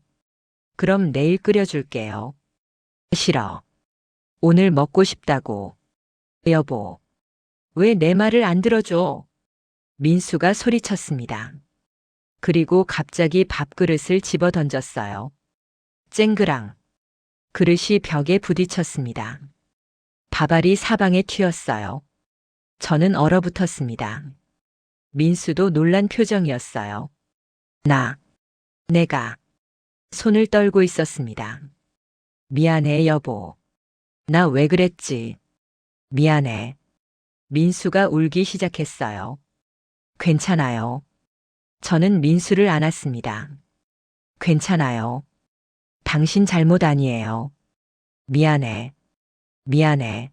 그럼 내일 끓여줄게요. 싫어. 오늘 먹고 싶다고. 여보. 왜 내 말을 안 들어줘? 민수가 소리쳤습니다. 그리고 갑자기 밥그릇을 집어 던졌어요. 쨍그랑. 그릇이 벽에 부딪혔습니다. 밥알이 사방에 튀었어요. 저는 얼어붙었습니다. 민수도 놀란 표정이었어요. 내가 손을 떨고 있었습니다. 미안해, 여보. 나 왜 그랬지? 미안해. 민수가 울기 시작했어요. 괜찮아요. 저는 민수를 안았습니다. 괜찮아요. 당신 잘못 아니에요. 미안해. 미안해.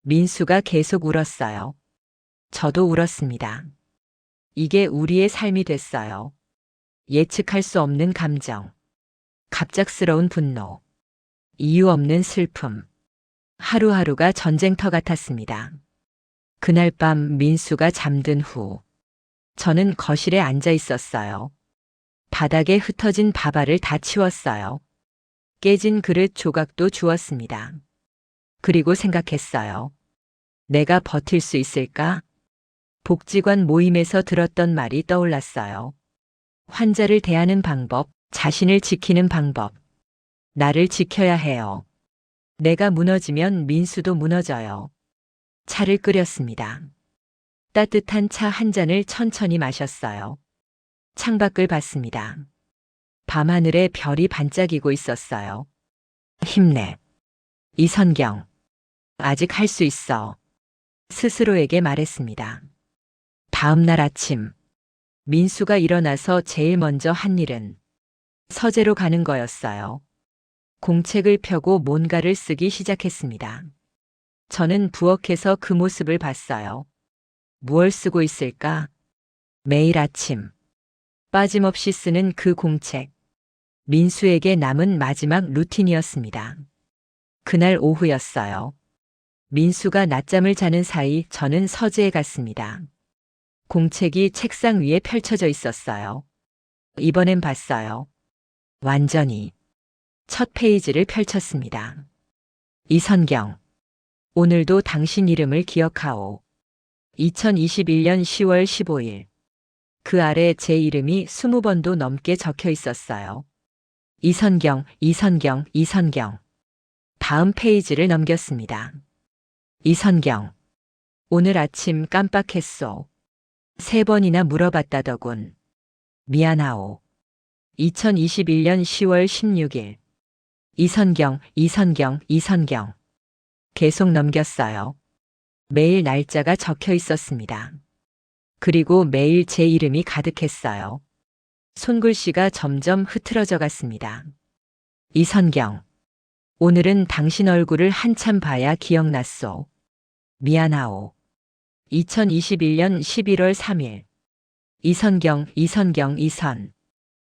민수가 계속 울었어요. 저도 울었습니다. 이게 우리의 삶이 됐어요. 예측할 수 없는 감정. 갑작스러운 분노. 이유 없는 슬픔. 하루하루가 전쟁터 같았습니다. 그날 밤 민수가 잠든 후 저는 거실에 앉아 있었어요. 바닥에 흩어진 밥알을 다 치웠어요. 깨진 그릇 조각도 주웠습니다. 그리고 생각했어요. 내가 버틸 수 있을까? 복지관 모임에서 들었던 말이 떠올랐어요. 환자를 대하는 방법, 자신을 지키는 방법. 나를 지켜야 해요. 내가 무너지면 민수도 무너져요. 차를 끓였습니다. 따뜻한 차 한 잔을 천천히 마셨어요. 창밖을 봤습니다. 밤하늘에 별이 반짝이고 있었어요. 힘내. 이선경. 아직 할 수 있어. 스스로에게 말했습니다. 다음 날 아침, 민수가 일어나서 제일 먼저 한 일은 서재로 가는 거였어요. 공책을 펴고 뭔가를 쓰기 시작했습니다. 저는 부엌에서 그 모습을 봤어요. 무얼 쓰고 있을까? 매일 아침, 빠짐없이 쓰는 그 공책. 민수에게 남은 마지막 루틴이었습니다. 그날 오후였어요. 민수가 낮잠을 자는 사이 저는 서재에 갔습니다. 공책이 책상 위에 펼쳐져 있었어요. 이번엔 봤어요. 완전히. 첫 페이지를 펼쳤습니다. 이선경. 오늘도 당신 이름을 기억하오. 2021년 10월 15일. 그 아래 제 이름이 20번도 넘게 적혀 있었어요. 이선경, 이선경, 이선경. 다음 페이지를 넘겼습니다. 이선경. 오늘 아침 깜빡했소. 3번이나 물어봤다더군. 미안하오. 2021년 10월 16일. 이선경, 이선경, 이선경. 계속 넘겼어요. 매일 날짜가 적혀 있었습니다. 그리고 매일 제 이름이 가득했어요. 손글씨가 점점 흐트러져 갔습니다. 이선경. 오늘은 당신 얼굴을 한참 봐야 기억났소. 미안하오. 2021년 11월 3일. 이선경,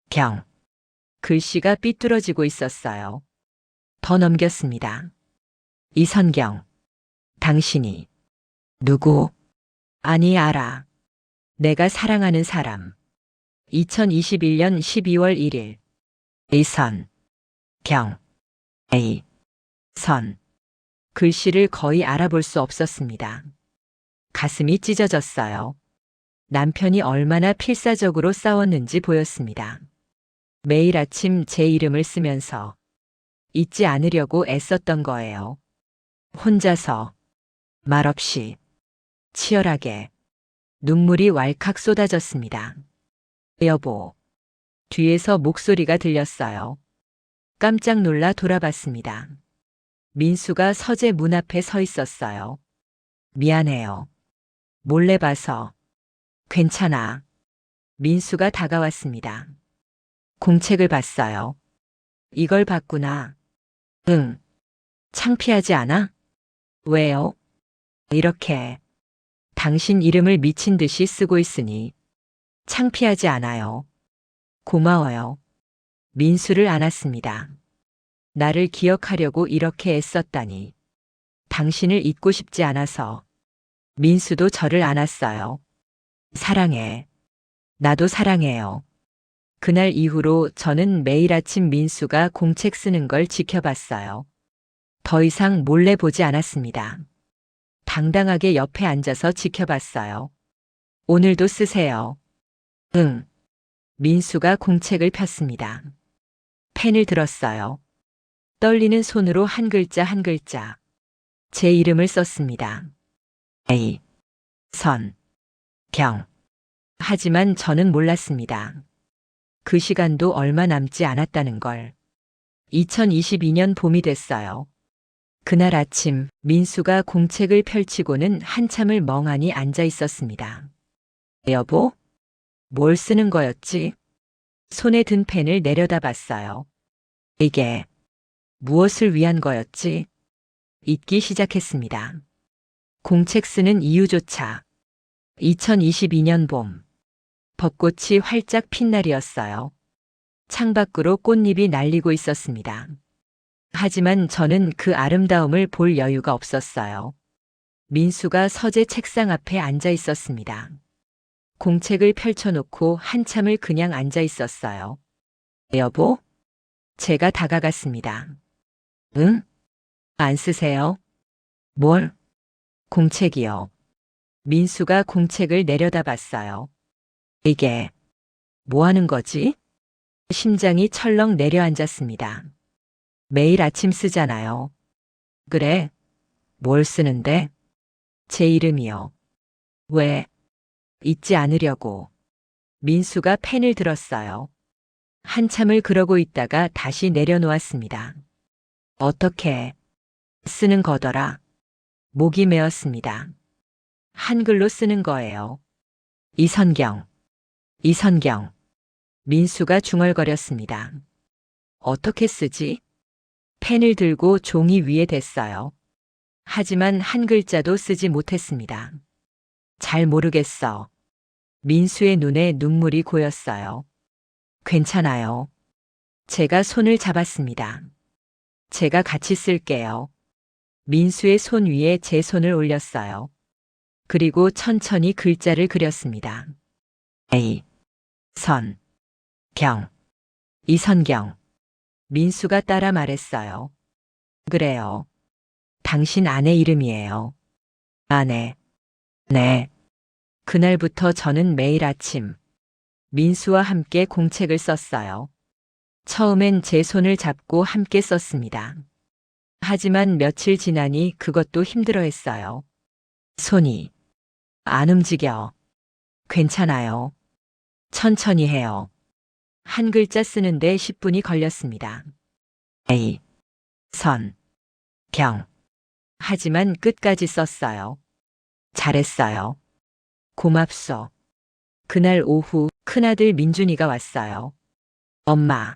경. 글씨가 삐뚤어지고 있었어요. 더 넘겼습니다. 이선경. 당신이 누구? 아니, 알아. 내가 사랑하는 사람. 2021년 12월 1일. 경. 선. 글씨를 거의 알아볼 수 없었습니다. 가슴이 찢어졌어요. 남편이 얼마나 필사적으로 싸웠는지 보였습니다. 매일 아침 제 이름을 쓰면서 잊지 않으려고 애썼던 거예요. 혼자서, 말없이, 치열하게, 눈물이 왈칵 쏟아졌습니다. 여보. 뒤에서 목소리가 들렸어요. 깜짝 놀라 돌아봤습니다. 민수가 서재 문 앞에 서 있었어요. 미안해요. 몰래 봐서. 괜찮아. 민수가 다가왔습니다. 공책을 봤어요. 이걸 봤구나. 응. 창피하지 않아? 왜요? 이렇게 당신 이름을 미친 듯이 쓰고 있으니 창피하지 않아요. 고마워요. 민수를 안았습니다. 나를 기억하려고 이렇게 애썼다니. 당신을 잊고 싶지 않아서. 민수도 저를 안았어요. 사랑해. 나도 사랑해요. 그날 이후로 저는 매일 아침 민수가 공책 쓰는 걸 지켜봤어요. 더 이상 몰래 보지 않았습니다. 당당하게 옆에 앉아서 지켜봤어요. 오늘도 쓰세요. 응. 민수가 공책을 폈습니다. 펜을 들었어요. 떨리는 손으로 한 글자 한 글자. 제 이름을 썼습니다. 경. 하지만 저는 몰랐습니다. 그 시간도 얼마 남지 않았다는 걸. 2022년 봄이 됐어요. 그날 아침 민수가 공책을 펼치고는 한참을 멍하니 앉아 있었습니다. 여보? 뭘 쓰는 거였지? 손에 든 펜을 내려다봤어요. 이게 무엇을 위한 거였지? 잊기 시작했습니다. 공책 쓰는 이유조차. 2022년 봄. 벚꽃이 활짝 핀 날이었어요. 창밖으로 꽃잎이 날리고 있었습니다. 하지만 저는 그 아름다움을 볼 여유가 없었어요. 민수가 서재 책상 앞에 앉아 있었습니다. 공책을 펼쳐놓고 한참을 그냥 앉아 있었어요. 여보? 제가 다가갔습니다. 응? 안 쓰세요? 뭘? 공책이요. 민수가 공책을 내려다봤어요. 이게 뭐 하는 거지? 심장이 철렁 내려앉았습니다. 매일 아침 쓰잖아요. 그래. 뭘 쓰는데? 제 이름이요. 왜? 잊지 않으려고. 민수가 펜을 들었어요. 한참을 그러고 있다가 다시 내려놓았습니다. 어떻게 쓰는 거더라? 목이 메었습니다. 한글로 쓰는 거예요. 이선경. 민수가 중얼거렸습니다. 어떻게 쓰지? 펜을 들고 종이 위에 댔어요. 하지만 한 글자도 쓰지 못했습니다. 잘 모르겠어. 민수의 눈에 눈물이 고였어요. 괜찮아요. 제가 손을 잡았습니다. 제가 같이 쓸게요. 민수의 손 위에 제 손을 올렸어요. 그리고 천천히 글자를 그렸습니다. 이선경. 민수가 따라 말했어요. 그래요. 당신 아내 이름이에요. 아내. 네. 그날부터 저는 매일 아침 민수와 함께 공책을 썼어요. 처음엔 제 손을 잡고 함께 썼습니다. 하지만 며칠 지나니 그것도 힘들어했어요. 손이 안 움직여. 괜찮아요. 천천히 해요. 한 글자 쓰는데 10분이 걸렸습니다. 경. 하지만 끝까지 썼어요. 잘했어요. 고맙소. 그날 오후 큰아들 민준이가 왔어요. 엄마,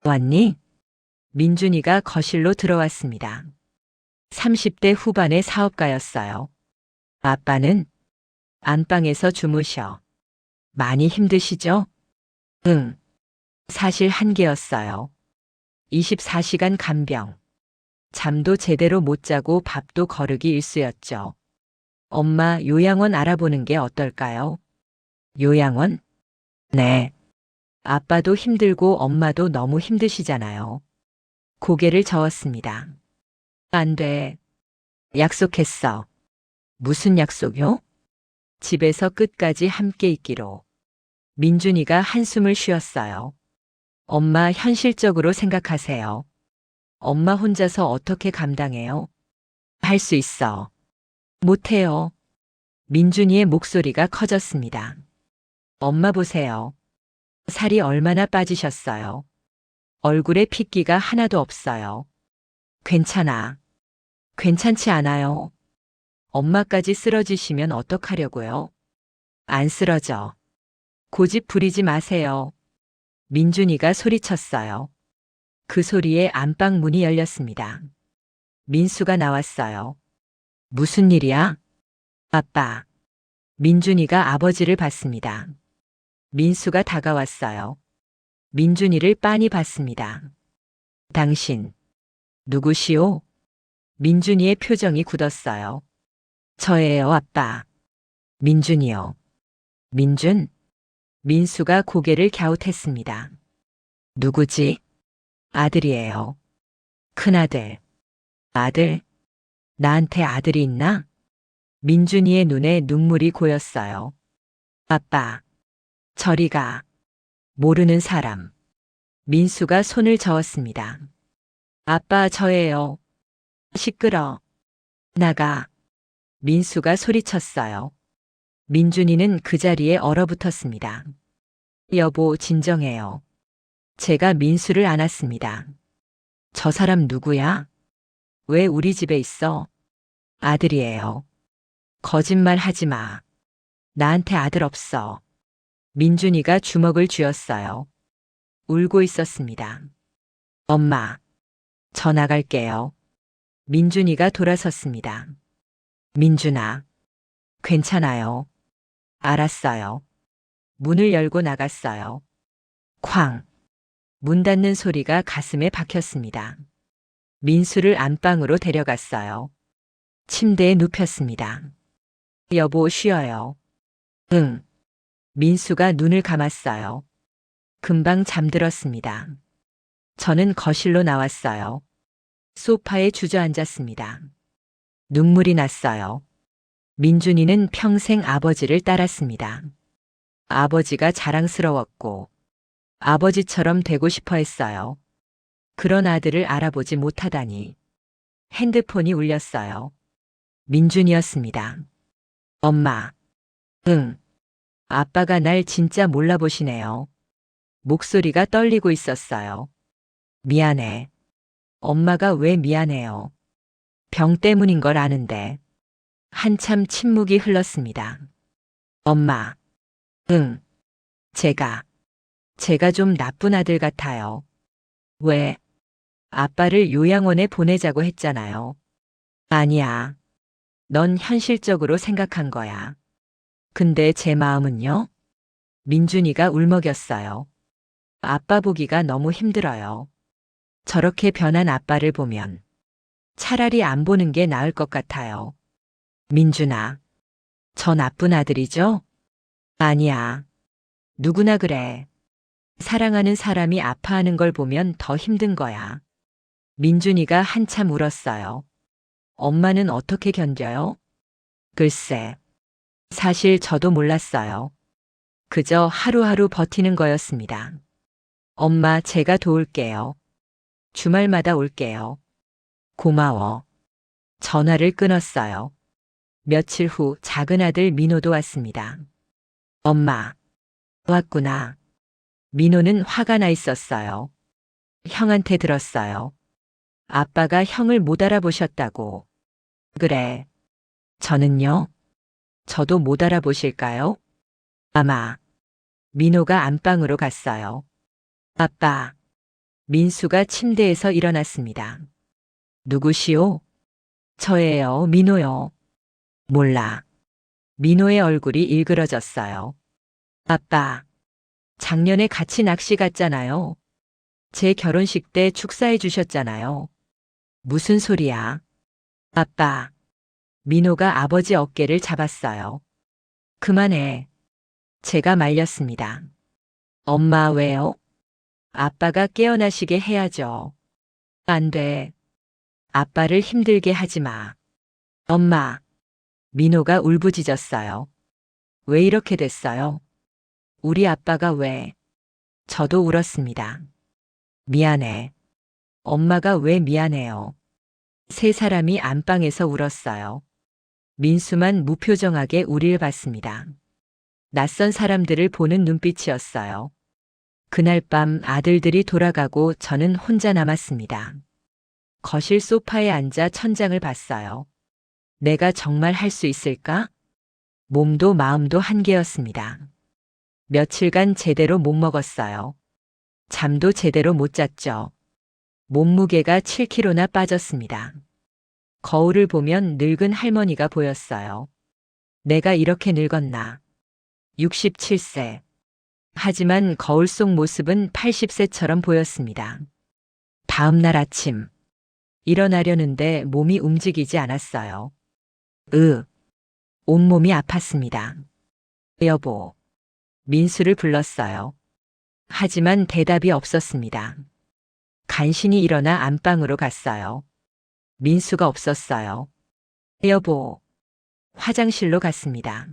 왔니? 민준이가 거실로 들어왔습니다. 30대 후반의 사업가였어요. 아빠는 안방에서 주무셔. 많이 힘드시죠? 응. 사실 한계였어요. 24시간 간병. 잠도 제대로 못 자고 밥도 거르기 일쑤였죠. 엄마 요양원 알아보는 게 어떨까요? 요양원? 네. 아빠도 힘들고 엄마도 너무 힘드시잖아요. 고개를 저었습니다. 안 돼. 약속했어. 무슨 약속요? 집에서 끝까지 함께 있기로. 민준이가 한숨을 쉬었어요. 엄마 현실적으로 생각하세요. 엄마 혼자서 어떻게 감당해요? 할 수 있어. 못해요. 민준이의 목소리가 커졌습니다. 엄마 보세요. 살이 얼마나 빠지셨어요. 얼굴에 핏기가 하나도 없어요. 괜찮아. 괜찮지 않아요. 엄마까지 쓰러지시면 어떡하려고요? 안 쓰러져. 고집 부리지 마세요. 민준이가 소리쳤어요. 그 소리에 안방 문이 열렸습니다. 민수가 나왔어요. 무슨 일이야? 아빠. 민준이가 아버지를 봤습니다. 민수가 다가왔어요. 민준이를 빤히 봤습니다. 당신, 누구시오? 민준이의 표정이 굳었어요. 저예요, 아빠. 민준이요. 민준? 민수가 고개를 갸웃했습니다. 누구지? 아들이에요. 큰아들. 아들? 나한테 아들이 있나? 민준이의 눈에 눈물이 고였어요. 아빠. 저리 가. 모르는 사람. 민수가 손을 저었습니다. 아빠 저예요. 시끄러. 나가. 민수가 소리쳤어요. 민준이는 그 자리에 얼어붙었습니다. 여보, 진정해요. 제가 민수를 안았습니다. 저 사람 누구야? 왜 우리 집에 있어? 아들이에요. 거짓말 하지 마. 나한테 아들 없어. 민준이가 주먹을 쥐었어요. 울고 있었습니다. 엄마, 저 나갈게요. 민준이가 돌아섰습니다. 민준아, 괜찮아요. 알았어요. 문을 열고 나갔어요. 쾅. 문 닫는 소리가 가슴에 박혔습니다. 민수를 안방으로 데려갔어요. 침대에 눕혔습니다. 여보, 쉬어요. 응. 민수가 눈을 감았어요. 금방 잠들었습니다. 저는 거실로 나왔어요. 소파에 주저앉았습니다. 눈물이 났어요. 민준이는 평생 아버지를 따랐습니다. 아버지가 자랑스러웠고 아버지처럼 되고 싶어 했어요. 그런 아들을 알아보지 못하다니. 핸드폰이 울렸어요. 민준이었습니다. 엄마. 응. 아빠가 날 진짜 몰라보시네요. 목소리가 떨리고 있었어요. 미안해. 엄마가 왜 미안해요? 병 때문인 걸 아는데. 한참 침묵이 흘렀습니다. 엄마. 응. 제가 좀 나쁜 아들 같아요. 왜? 아빠를 요양원에 보내자고 했잖아요. 아니야. 넌 현실적으로 생각한 거야. 근데 제 마음은요? 민준이가 울먹였어요. 아빠 보기가 너무 힘들어요. 저렇게 변한 아빠를 보면 차라리 안 보는 게 나을 것 같아요. 민준아, 저 나쁜 아들이죠? 아니야. 누구나 그래. 사랑하는 사람이 아파하는 걸 보면 더 힘든 거야. 민준이가 한참 울었어요. 엄마는 어떻게 견뎌요? 글쎄. 사실 저도 몰랐어요. 그저 하루하루 버티는 거였습니다. 엄마, 제가 도울게요. 주말마다 올게요. 고마워. 전화를 끊었어요. 며칠 후 작은 아들 민호도 왔습니다. 엄마. 왔구나. 민호는 화가 나 있었어요. 형한테 들었어요. 아빠가 형을 못 알아보셨다고. 그래. 저는요? 저도 못 알아보실까요? 아마. 민호가 안방으로 갔어요. 아빠. 민수가 침대에서 일어났습니다. 누구시오? 저예요, 민호요. 몰라. 민호의 얼굴이 일그러졌어요. 아빠. 작년에 같이 낚시 갔잖아요. 제 결혼식 때 축사해 주셨잖아요. 무슨 소리야? 아빠. 민호가 아버지 어깨를 잡았어요. 그만해. 제가 말렸습니다. 엄마 왜요? 아빠가 깨어나시게 해야죠. 안 돼. 아빠를 힘들게 하지 마. 엄마. 민호가 울부짖었어요. 왜 이렇게 됐어요? 우리 아빠가 왜? 저도 울었습니다. 미안해. 엄마가 왜 미안해요? 세 사람이 안방에서 울었어요. 민수만 무표정하게 우릴 봤습니다. 낯선 사람들을 보는 눈빛이었어요. 그날 밤 아들들이 돌아가고 저는 혼자 남았습니다. 거실 소파에 앉아 천장을 봤어요. 내가 정말 할 수 있을까? 몸도 마음도 한계였습니다. 며칠간 제대로 못 먹었어요. 잠도 제대로 못 잤죠. 몸무게가 7kg나 빠졌습니다. 거울을 보면 늙은 할머니가 보였어요. 내가 이렇게 늙었나? 67세. 하지만 거울 속 모습은 80세처럼 보였습니다. 다음 날 아침. 일어나려는데 몸이 움직이지 않았어요. 온몸이 아팠습니다. 여보. 민수를 불렀어요. 하지만 대답이 없었습니다. 간신히 일어나 안방으로 갔어요. 민수가 없었어요. 여보. 화장실로 갔습니다.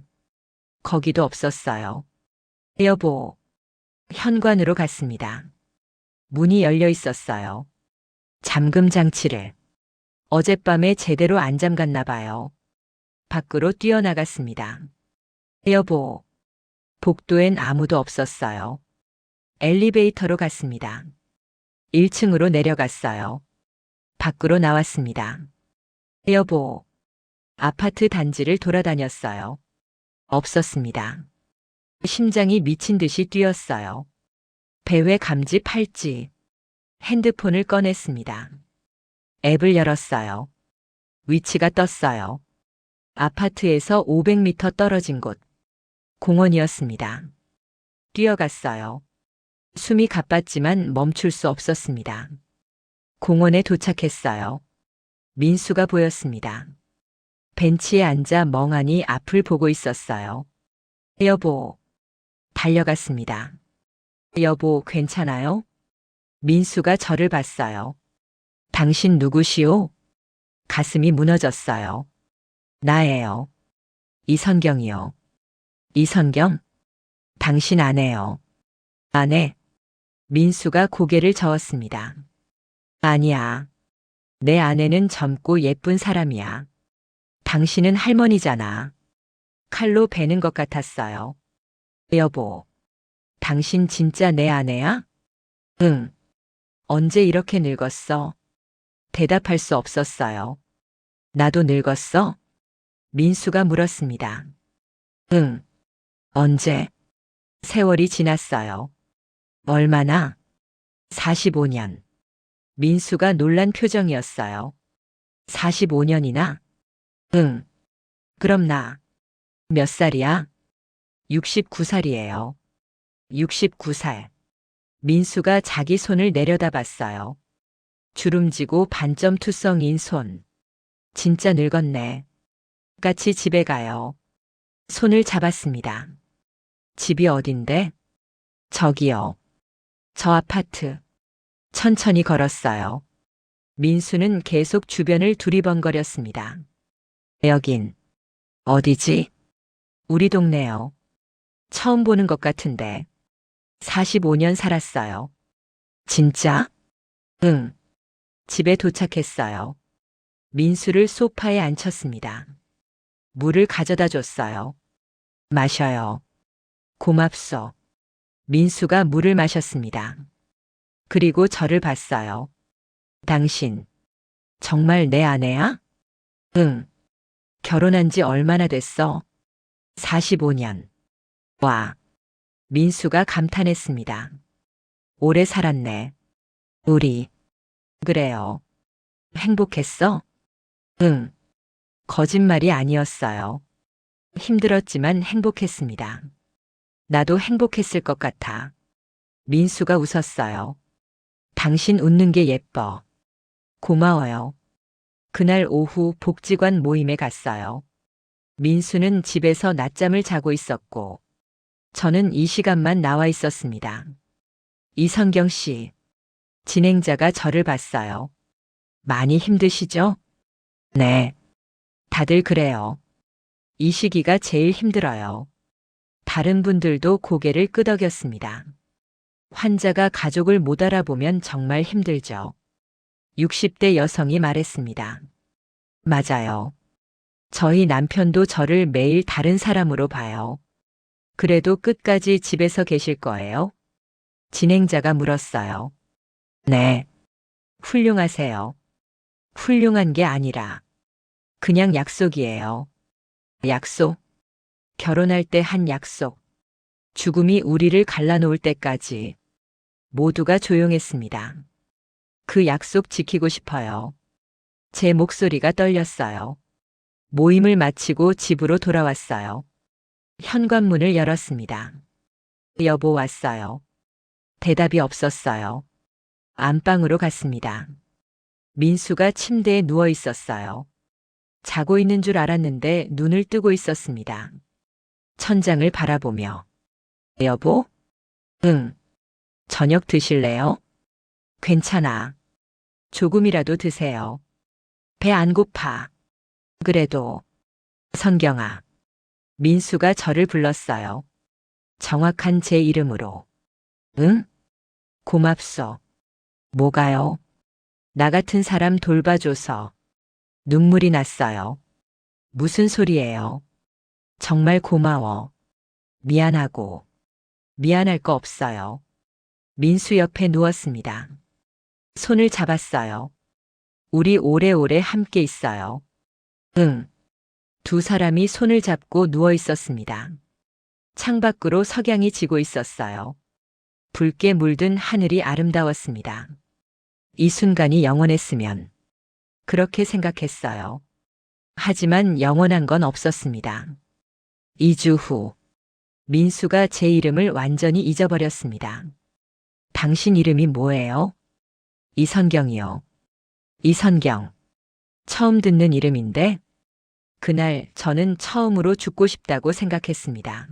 거기도 없었어요. 여보. 현관으로 갔습니다. 문이 열려 있었어요. 잠금 장치를. 어젯밤에 제대로 안 잠갔나 봐요. 밖으로 뛰어나갔습니다. 여보. 복도엔 아무도 없었어요. 엘리베이터로 갔습니다. 1층으로 내려갔어요. 밖으로 나왔습니다. 여보. 아파트 단지를 돌아다녔어요. 없었습니다. 심장이 미친 듯이 뛰었어요. 배회 감지 팔찌. 핸드폰을 꺼냈습니다. 앱을 열었어요. 위치가 떴어요. 아파트에서 500m 떨어진 곳. 공원이었습니다. 뛰어갔어요. 숨이 가빴지만 멈출 수 없었습니다. 공원에 도착했어요. 민수가 보였습니다. 벤치에 앉아 멍하니 앞을 보고 있었어요. 여보. 달려갔습니다. 여보, 괜찮아요? 민수가 저를 봤어요. 당신 누구시오? 가슴이 무너졌어요. 나예요. 이선경이요. 이선경? 당신 아내요. 아내? 민수가 고개를 저었습니다. 아니야. 내 아내는 젊고 예쁜 사람이야. 당신은 할머니잖아. 칼로 베는 것 같았어요. 여보. 당신 진짜 내 아내야? 응. 언제 이렇게 늙었어? 대답할 수 없었어요. 나도 늙었어? 민수가 물었습니다. 응. 언제? 세월이 지났어요. 얼마나? 45년. 민수가 놀란 표정이었어요. 45년이나? 응. 그럼 나 몇 살이야? 69살이에요. 69살. 민수가 자기 손을 내려다봤어요. 주름지고 반점투성인 손. 진짜 늙었네. 같이 집에 가요. 손을 잡았습니다. 집이 어딘데? 저기요. 저 아파트. 천천히 걸었어요. 민수는 계속 주변을 두리번거렸습니다. 여긴 어디지? 우리 동네요. 처음 보는 것 같은데. 45년 살았어요. 진짜? 응. 집에 도착했어요. 민수를 소파에 앉혔습니다. 물을 가져다 줬어요. 마셔요. 고맙소. 민수가 물을 마셨습니다. 그리고 저를 봤어요. 당신, 정말 내 아내야? 응. 결혼한 지 얼마나 됐어? 45년. 와. 민수가 감탄했습니다. 오래 살았네. 우리. 그래요. 행복했어? 응. 거짓말이 아니었어요. 힘들었지만 행복했습니다. 나도 행복했을 것 같아. 민수가 웃었어요. 당신 웃는 게 예뻐. 고마워요. 그날 오후 복지관 모임에 갔어요. 민수는 집에서 낮잠을 자고 있었고, 저는 이 시간만 나와 있었습니다. 이선경 씨, 진행자가 저를 봤어요. 많이 힘드시죠? 네. 다들 그래요. 이 시기가 제일 힘들어요. 다른 분들도 고개를 끄덕였습니다. 환자가 가족을 못 알아보면 정말 힘들죠. 60대 여성이 말했습니다. 맞아요. 저희 남편도 저를 매일 다른 사람으로 봐요. 그래도 끝까지 집에서 계실 거예요? 진행자가 물었어요. 네. 훌륭하세요. 훌륭한 게 아니라 그냥 약속이에요. 약속. 결혼할 때 한 약속. 죽음이 우리를 갈라놓을 때까지 모두가 조용했습니다. 그 약속 지키고 싶어요. 제 목소리가 떨렸어요. 모임을 마치고 집으로 돌아왔어요. 현관문을 열었습니다. 여보 왔어요. 대답이 없었어요. 안방으로 갔습니다. 민수가 침대에 누워 있었어요. 자고 있는 줄 알았는데 눈을 뜨고 있었습니다. 천장을 바라보며. 여보? 응. 저녁 드실래요? 괜찮아. 조금이라도 드세요. 배 안 고파. 그래도. 선경아. 민수가 저를 불렀어요. 정확한 제 이름으로. 응? 고맙소. 뭐가요? 나 같은 사람 돌봐줘서. 눈물이 났어요. 무슨 소리예요? 정말 고마워. 미안하고. 미안할 거 없어요. 민수 옆에 누웠습니다. 손을 잡았어요. 우리 오래오래 함께 있어요. 응. 두 사람이 손을 잡고 누워 있었습니다. 창밖으로 석양이 지고 있었어요. 붉게 물든 하늘이 아름다웠습니다. 이 순간이 영원했으면. 그렇게 생각했어요. 하지만 영원한 건 없었습니다. 2주 후, 민수가 제 이름을 완전히 잊어버렸습니다. 당신 이름이 뭐예요? 이선경이요. 이선경. 처음 듣는 이름인데, 그날 저는 처음으로 죽고 싶다고 생각했습니다.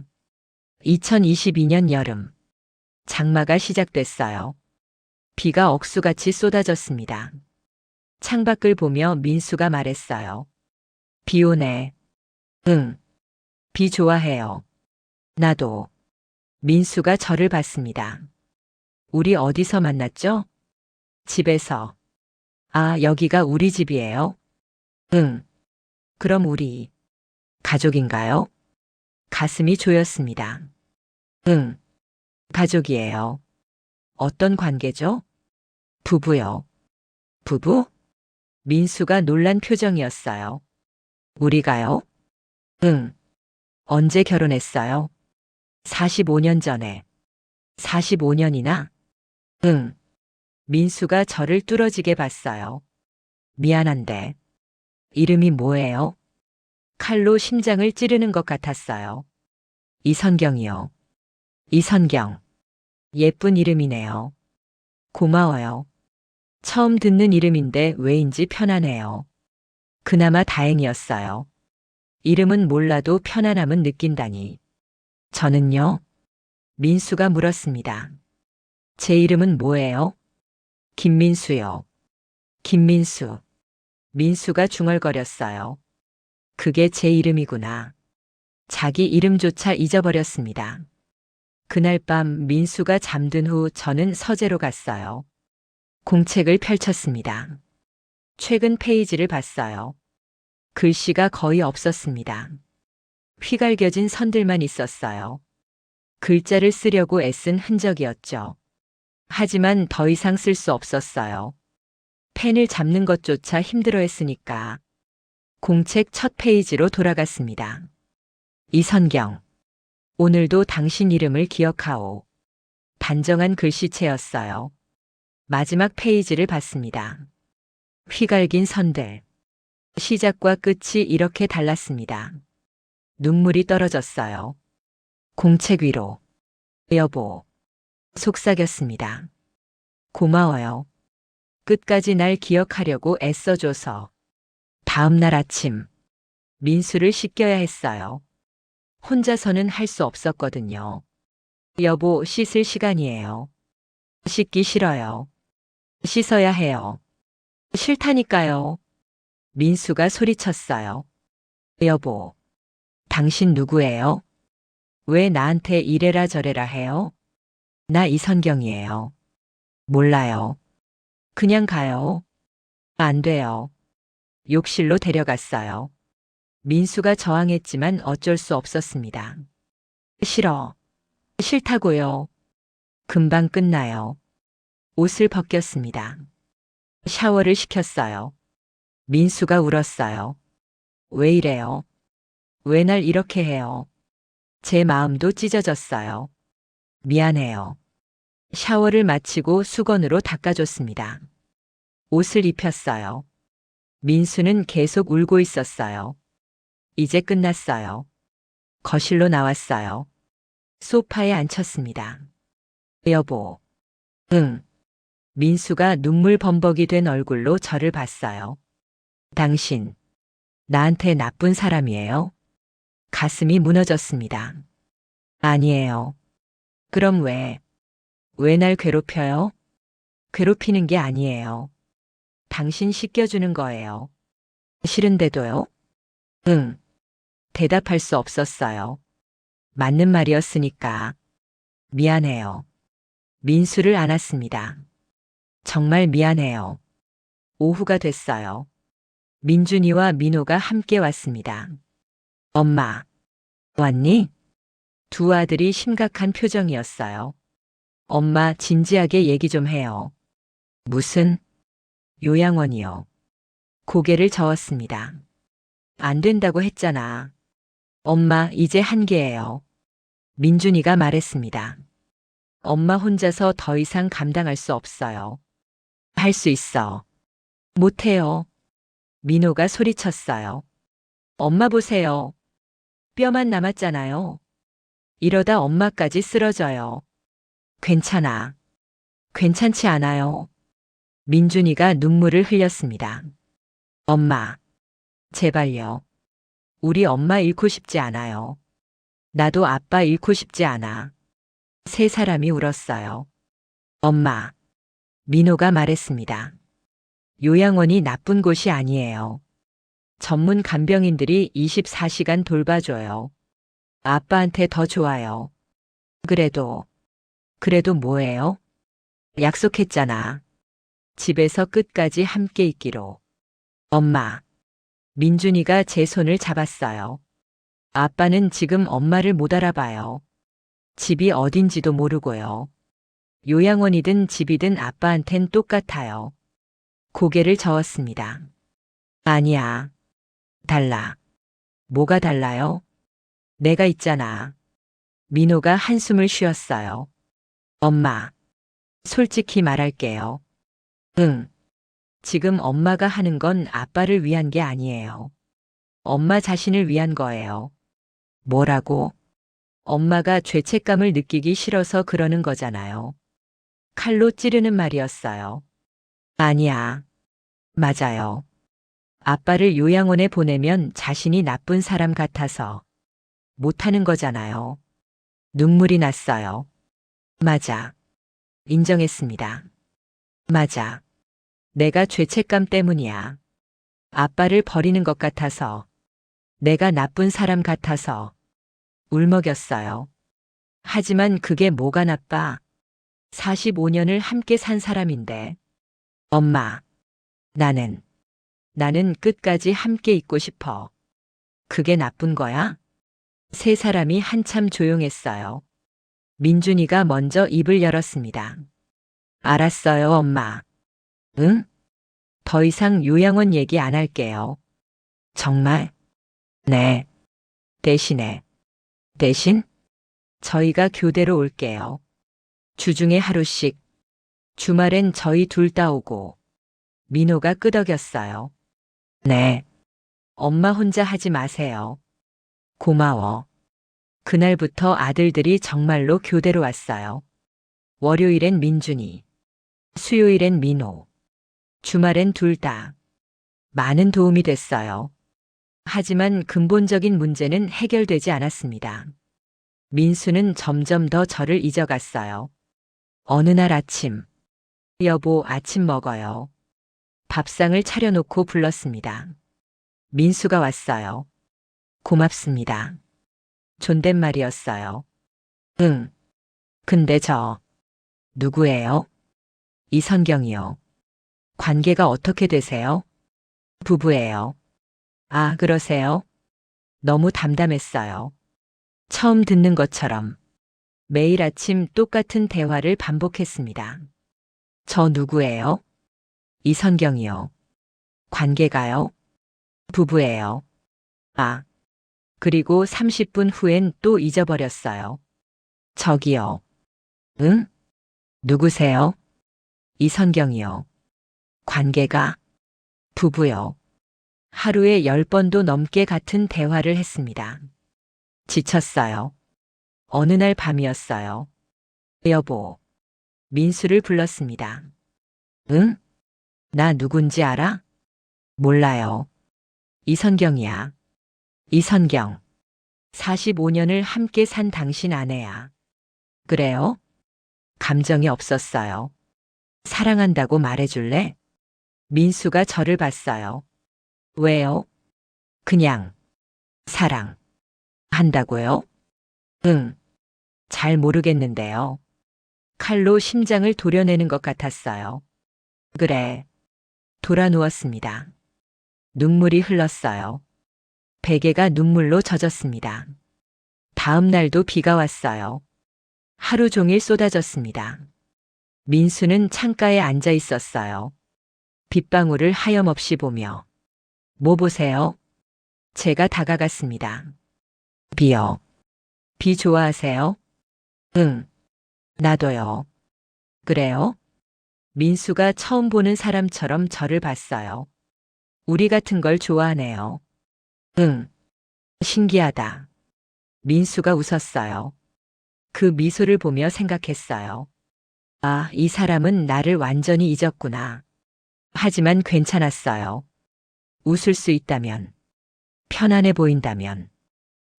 2022년 여름. 장마가 시작됐어요. 비가 억수같이 쏟아졌습니다. 창밖을 보며 민수가 말했어요. 비 오네. 응. 비 좋아해요. 나도. 민수가 저를 봤습니다. 우리 어디서 만났죠? 집에서. 아, 여기가 우리 집이에요? 응. 그럼 우리 가족인가요? 가슴이 조였습니다. 응. 가족이에요. 어떤 관계죠? 부부요. 부부? 민수가 놀란 표정이었어요. 우리가요? 응. 언제 결혼했어요? 45년 전에. 45년이나? 응. 민수가 저를 뚫어지게 봤어요. 미안한데. 이름이 뭐예요? 칼로 심장을 찌르는 것 같았어요. 이선경이요. 이선경. 예쁜 이름이네요. 고마워요. 처음 듣는 이름인데 왜인지 편하네요. 그나마 다행이었어요. 이름은 몰라도 편안함은 느낀다니. 저는요? 민수가 물었습니다. 제 이름은 뭐예요? 김민수요. 김민수. 민수가 중얼거렸어요. 그게 제 이름이구나. 자기 이름조차 잊어버렸습니다. 그날 밤 민수가 잠든 후 저는 서재로 갔어요. 공책을 펼쳤습니다. 최근 페이지를 봤어요. 글씨가 거의 없었습니다. 휘갈겨진 선들만 있었어요. 글자를 쓰려고 애쓴 흔적이었죠. 하지만 더 이상 쓸 수 없었어요. 펜을 잡는 것조차 힘들어 했으니까. 공책 첫 페이지로 돌아갔습니다. 이선경. 오늘도 당신 이름을 기억하오. 단정한 글씨체였어요. 마지막 페이지를 봤습니다. 휘갈긴 선들. 시작과 끝이 이렇게 달랐습니다. 눈물이 떨어졌어요. 공책 위로. 여보. 속삭였습니다. 고마워요. 끝까지 날 기억하려고 애써줘서. 다음 날 아침. 민수를 씻겨야 했어요. 혼자서는 할 수 없었거든요. 여보, 씻을 시간이에요. 씻기 싫어요. 씻어야 해요. 싫다니까요. 민수가 소리쳤어요. 여보, 당신 누구예요? 왜 나한테 이래라 저래라 해요? 나 이선경이에요. 몰라요. 그냥 가요. 안 돼요. 욕실로 데려갔어요. 민수가 저항했지만 어쩔 수 없었습니다. 싫어. 싫다고요. 금방 끝나요. 옷을 벗겼습니다. 샤워를 시켰어요. 민수가 울었어요. 왜 이래요? 왜 날 이렇게 해요? 제 마음도 찢어졌어요. 미안해요. 샤워를 마치고 수건으로 닦아줬습니다. 옷을 입혔어요. 민수는 계속 울고 있었어요. 이제 끝났어요. 거실로 나왔어요. 소파에 앉혔습니다. 여보. 응. 민수가 눈물 범벅이 된 얼굴로 저를 봤어요. 당신, 나한테 나쁜 사람이에요? 가슴이 무너졌습니다. 아니에요. 그럼 왜 날 괴롭혀요? 괴롭히는 게 아니에요. 당신 씻겨주는 거예요. 싫은데도요? 응. 대답할 수 없었어요. 맞는 말이었으니까. 미안해요. 민수를 안았습니다. 정말 미안해요. 오후가 됐어요. 민준이와 민호가 함께 왔습니다. 엄마, 왔니? 두 아들이 심각한 표정이었어요. 엄마, 진지하게 얘기 좀 해요. 무슨? 요양원이요. 고개를 저었습니다. 안 된다고 했잖아. 엄마, 이제 한계예요. 민준이가 말했습니다. 엄마 혼자서 더 이상 감당할 수 없어요. 할 수 있어. 못해요. 민호가 소리쳤어요. 엄마 보세요. 뼈만 남았잖아요. 이러다 엄마까지 쓰러져요. 괜찮아. 괜찮지 않아요. 민준이가 눈물을 흘렸습니다. 엄마. 제발요. 우리 엄마 잃고 싶지 않아요. 나도 아빠 잃고 싶지 않아. 세 사람이 울었어요. 엄마. 민호가 말했습니다. 요양원이 나쁜 곳이 아니에요. 전문 간병인들이 24시간 돌봐줘요. 아빠한테 더 좋아요. 그래도 뭐예요? 약속했잖아. 집에서 끝까지 함께 있기로. 엄마. 민준이가 제 손을 잡았어요. 아빠는 지금 엄마를 못 알아봐요. 집이 어딘지도 모르고요. 요양원이든 집이든 아빠한텐 똑같아요. 고개를 저었습니다. 아니야. 달라. 뭐가 달라요? 내가 있잖아. 민호가 한숨을 쉬었어요. 엄마. 솔직히 말할게요. 응. 지금 엄마가 하는 건 아빠를 위한 게 아니에요. 엄마 자신을 위한 거예요. 뭐라고? 엄마가 죄책감을 느끼기 싫어서 그러는 거잖아요. 칼로 찌르는 말이었어요. 아니야. 맞아요. 아빠를 요양원에 보내면 자신이 나쁜 사람 같아서 못하는 거잖아요. 눈물이 났어요. 맞아. 인정했습니다. 맞아. 내가 죄책감 때문이야. 아빠를 버리는 것 같아서. 내가 나쁜 사람 같아서. 울먹였어요. 하지만 그게 뭐가 나빠? 45년을 함께 산 사람인데. 엄마. 나는 끝까지 함께 있고 싶어. 그게 나쁜 거야? 세 사람이 한참 조용했어요. 민준이가 먼저 입을 열었습니다. 알았어요, 엄마. 응? 더 이상 요양원 얘기 안 할게요. 정말? 네. 대신? 저희가 교대로 올게요. 주중에 하루씩, 주말엔 저희 둘 다 오고. 민호가 끄덕였어요. 네. 엄마 혼자 하지 마세요. 고마워. 그날부터 아들들이 정말로 교대로 왔어요. 월요일엔 민준이, 수요일엔 민호, 주말엔 둘 다. 많은 도움이 됐어요. 하지만 근본적인 문제는 해결되지 않았습니다. 민수는 점점 더 저를 잊어갔어요. 어느 날 아침, 여보, 아침 먹어요. 밥상을 차려놓고 불렀습니다. 민수가 왔어요. 고맙습니다. 존댓말이었어요. 응. 근데 저, 누구예요? 이선경이요. 관계가 어떻게 되세요? 부부예요. 아, 그러세요? 너무 담담했어요. 처음 듣는 것처럼 매일 아침 똑같은 대화를 반복했습니다. 저 누구예요? 이선경이요. 관계가요? 부부예요. 아, 그리고 30분 후엔 또 잊어버렸어요. 저기요. 응? 누구세요? 이선경이요. 관계가? 부부요. 하루에 10번도 넘게 같은 대화를 했습니다. 지쳤어요. 어느 날 밤이었어요. 여보, 민수를 불렀습니다. 응? 나 누군지 알아? 몰라요. 이선경이야. 이선경. 45년을 함께 산 당신 아내야. 그래요? 감정이 없었어요. 사랑한다고 말해줄래? 민수가 저를 봤어요. 왜요? 그냥, 사랑. 한다고요? 응. 잘 모르겠는데요. 칼로 심장을 도려내는 것 같았어요. 그래. 돌아 누웠습니다. 눈물이 흘렀어요. 베개가 눈물로 젖었습니다. 다음 날도 비가 왔어요. 하루 종일 쏟아졌습니다. 민수는 창가에 앉아 있었어요. 빗방울을 하염없이 보며. 뭐 보세요? 제가 다가갔습니다. 비요. 비 좋아하세요? 응. 나도요. 그래요? 민수가 처음 보는 사람처럼 저를 봤어요. 우리 같은 걸 좋아하네요. 응. 신기하다. 민수가 웃었어요. 그 미소를 보며 생각했어요. 아, 이 사람은 나를 완전히 잊었구나. 하지만 괜찮았어요. 웃을 수 있다면, 편안해 보인다면,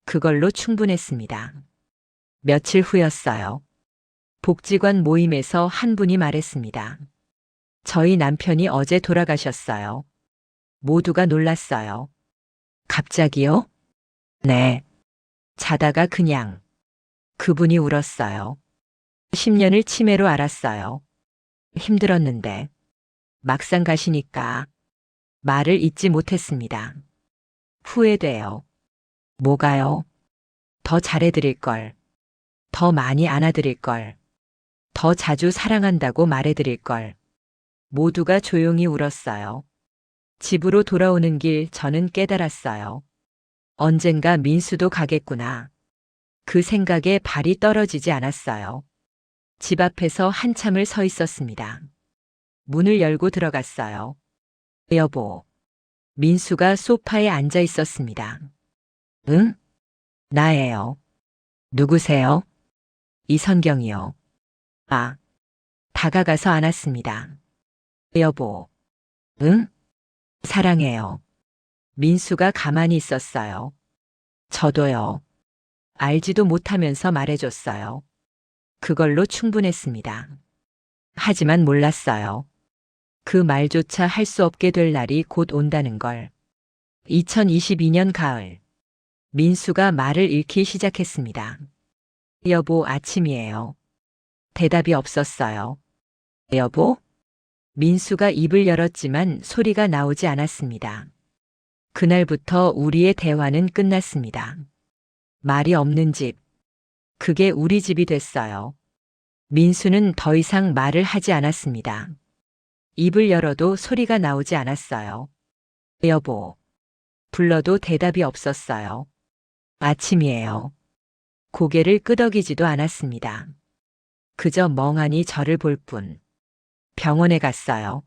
그걸로 충분했습니다. 며칠 후였어요. 복지관 모임에서 한 분이 말했습니다. 저희 남편이 어제 돌아가셨어요. 모두가 놀랐어요. 갑자기요? 네. 자다가 그냥 그분이 울었어요. 10년을 치매로 앓았어요. 힘들었는데 막상 가시니까 말을 잇지 못했습니다. 후회돼요. 뭐가요? 더 잘해드릴 걸. 더 많이 안아드릴 걸. 더 자주 사랑한다고 말해드릴 걸. 모두가 조용히 울었어요. 집으로 돌아오는 길 저는 깨달았어요. 언젠가 민수도 가겠구나. 그 생각에 발이 떨어지지 않았어요. 집 앞에서 한참을 서 있었습니다. 문을 열고 들어갔어요. 여보. 민수가 소파에 앉아 있었습니다. 응? 나예요. 누구세요? 이선경이요. 아. 다가가서 안았습니다. 여보. 응? 사랑해요. 민수가 가만히 있었어요. 저도요. 알지도 못하면서 말해줬어요. 그걸로 충분했습니다. 하지만 몰랐어요. 그 말조차 할 수 없게 될 날이 곧 온다는 걸. 2022년 가을. 민수가 말을 잃기 시작했습니다. 여보, 아침이에요. 대답이 없었어요. 여보? 민수가 입을 열었지만 소리가 나오지 않았습니다. 그날부터 우리의 대화는 끝났습니다. 말이 없는 집. 그게 우리 집이 됐어요. 민수는 더 이상 말을 하지 않았습니다. 입을 열어도 소리가 나오지 않았어요. 여보. 불러도 대답이 없었어요. 아침이에요. 고개를 끄덕이지도 않았습니다. 그저 멍하니 저를 볼 뿐. 병원에 갔어요.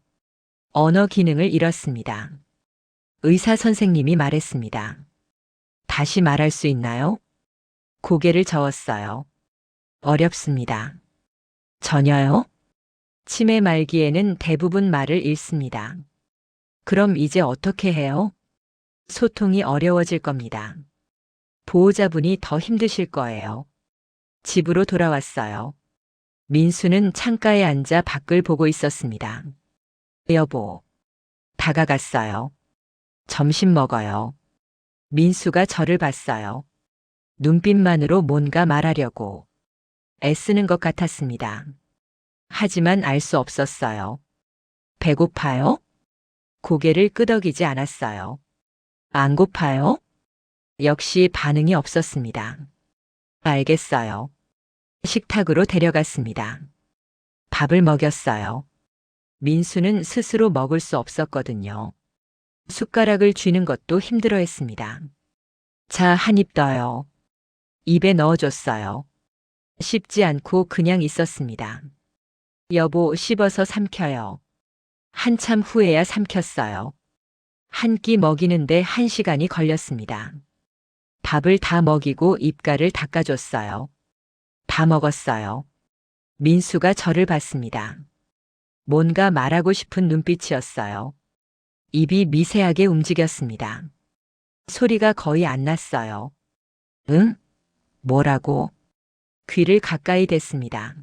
언어 기능을 잃었습니다. 의사 선생님이 말했습니다. 다시 말할 수 있나요? 고개를 저었어요. 어렵습니다. 전혀요? 치매 말기에는 대부분 말을 잃습니다. 그럼 이제 어떻게 해요? 소통이 어려워질 겁니다. 보호자분이 더 힘드실 거예요. 집으로 돌아왔어요. 민수는 창가에 앉아 밖을 보고 있었습니다. 여보. 다가갔어요. 점심 먹어요. 민수가 저를 봤어요. 눈빛만으로 뭔가 말하려고 애쓰는 것 같았습니다. 하지만 알 수 없었어요. 배고파요? 고개를 끄덕이지 않았어요. 안 고파요? 역시 반응이 없었습니다. 알겠어요. 식탁으로 데려갔습니다. 밥을 먹였어요. 민수는 스스로 먹을 수 없었거든요. 숟가락을 쥐는 것도 힘들어했습니다. 자, 한 입 더요. 입에 넣어줬어요. 씹지 않고 그냥 있었습니다. 여보, 씹어서 삼켜요. 한참 후에야 삼켰어요. 한 끼 먹이는데 1시간이 걸렸습니다. 밥을 다 먹이고 입가를 닦아줬어요. 다 먹었어요. 민수가 저를 봤습니다. 뭔가 말하고 싶은 눈빛이었어요. 입이 미세하게 움직였습니다. 소리가 거의 안 났어요. 응? 뭐라고? 귀를 가까이 댔습니다.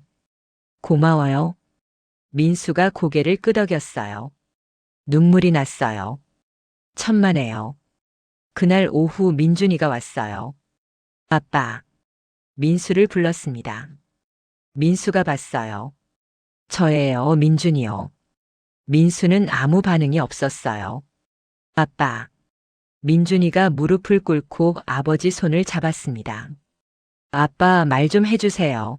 고마워요. 민수가 고개를 끄덕였어요. 눈물이 났어요. 천만에요. 그날 오후 민준이가 왔어요. 아빠. 민수를 불렀습니다. 민수가 봤어요. 저예요, 민준이요. 민수는 아무 반응이 없었어요. 아빠. 민준이가 무릎을 꿇고 아버지 손을 잡았습니다. 아빠, 말 좀 해주세요.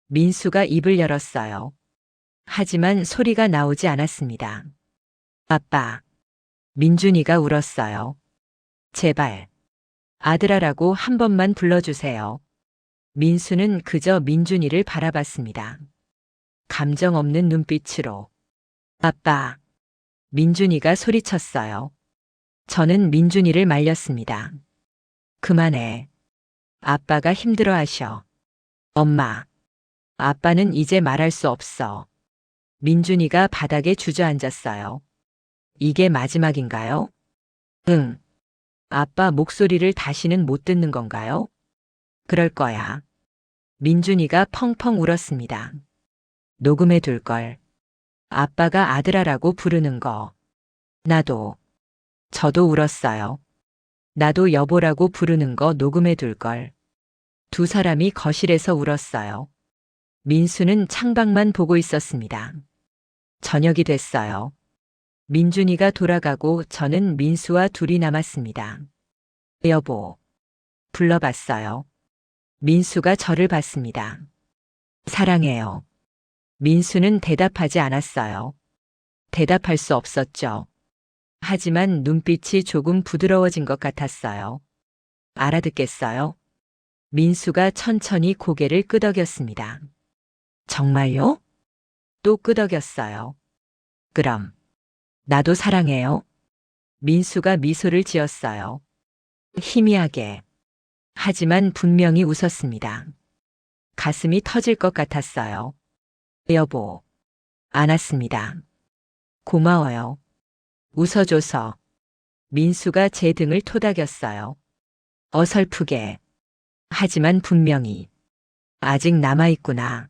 민수가 입을 열었어요. 하지만 소리가 나오지 않았습니다. 아빠. 민준이가 울었어요. 제발. 아들아라고 한 번만 불러주세요. 민수는 그저 민준이를 바라봤습니다. 감정 없는 눈빛으로. 아빠. 민준이가 소리쳤어요. 저는 민준이를 말렸습니다. 그만해. 아빠가 힘들어하셔. 엄마. 아빠는 이제 말할 수 없어. 민준이가 바닥에 주저앉았어요. 이게 마지막인가요? 응. 아빠 목소리를 다시는 못 듣는 건가요? 그럴 거야. 민준이가 펑펑 울었습니다. 녹음해 둘 걸. 아빠가 아들아라고 부르는 거. 나도. 저도 울었어요. 나도 여보라고 부르는 거 녹음해 둘 걸. 두 사람이 거실에서 울었어요. 민수는 창밖만 보고 있었습니다. 저녁이 됐어요. 민준이가 돌아가고 저는 민수와 둘이 남았습니다. 여보. 불러봤어요. 민수가 저를 봤습니다. 사랑해요. 민수는 대답하지 않았어요. 대답할 수 없었죠. 하지만 눈빛이 조금 부드러워진 것 같았어요. 알아듣겠어요? 민수가 천천히 고개를 끄덕였습니다. 정말요? 또 끄덕였어요. 그럼. 나도 사랑해요. 민수가 미소를 지었어요. 희미하게. 하지만 분명히 웃었습니다. 가슴이 터질 것 같았어요. 여보. 안았습니다. 고마워요. 웃어줘서. 민수가 제 등을 토닥였어요. 어설프게. 하지만 분명히. 아직 남아있구나.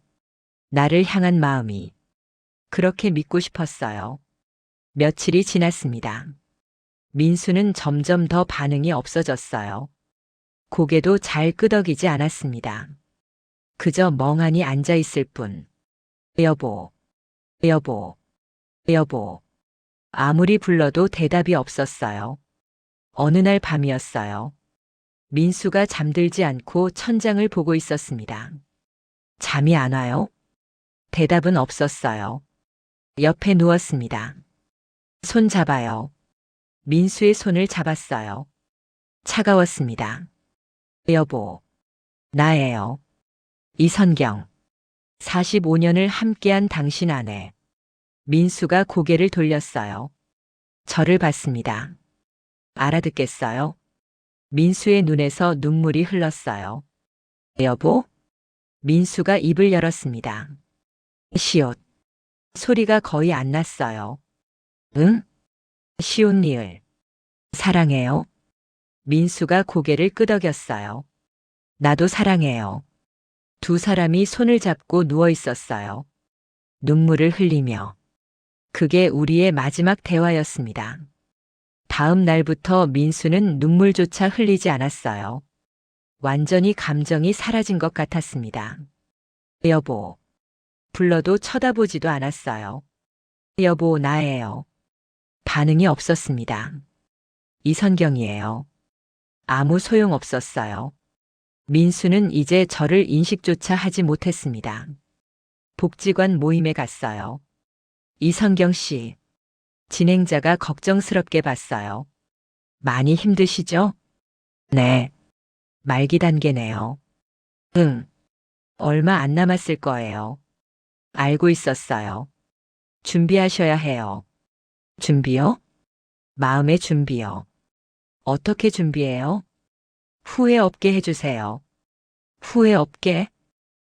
나를 향한 마음이. 그렇게 믿고 싶었어요. 며칠이 지났습니다. 민수는 점점 더 반응이 없어졌어요. 고개도 잘 끄덕이지 않았습니다. 그저 멍하니 앉아 있을 뿐. 여보. 여보. 여보. 아무리 불러도 대답이 없었어요. 어느 날 밤이었어요. 민수가 잠들지 않고 천장을 보고 있었습니다. 잠이 안 와요? 대답은 없었어요. 옆에 누웠습니다. 손 잡아요. 민수의 손을 잡았어요. 차가웠습니다. 여보. 나예요. 이선경. 45년을 함께한 당신 아내. 민수가 고개를 돌렸어요. 저를 봤습니다. 알아듣겠어요? 민수의 눈에서 눈물이 흘렀어요. 여보? 민수가 입을 열었습니다. 시옷. 소리가 거의 안 났어요. 응? 시옷 리을. 사랑해요. 민수가 고개를 끄덕였어요. 나도 사랑해요. 두 사람이 손을 잡고 누워 있었어요. 눈물을 흘리며. 그게 우리의 마지막 대화였습니다. 다음 날부터 민수는 눈물조차 흘리지 않았어요. 완전히 감정이 사라진 것 같았습니다. 여보. 불러도 쳐다보지도 않았어요. 여보, 나예요. 반응이 없었습니다. 이선경이에요. 아무 소용 없었어요. 민수는 이제 저를 인식조차 하지 못했습니다. 복지관 모임에 갔어요. 이선경 씨. 진행자가 걱정스럽게 봤어요. 많이 힘드시죠? 네. 말기 단계네요. 응. 얼마 안 남았을 거예요. 알고 있었어요. 준비하셔야 해요. 준비요? 마음의 준비요. 어떻게 준비해요? 후회 없게 해주세요. 후회 없게?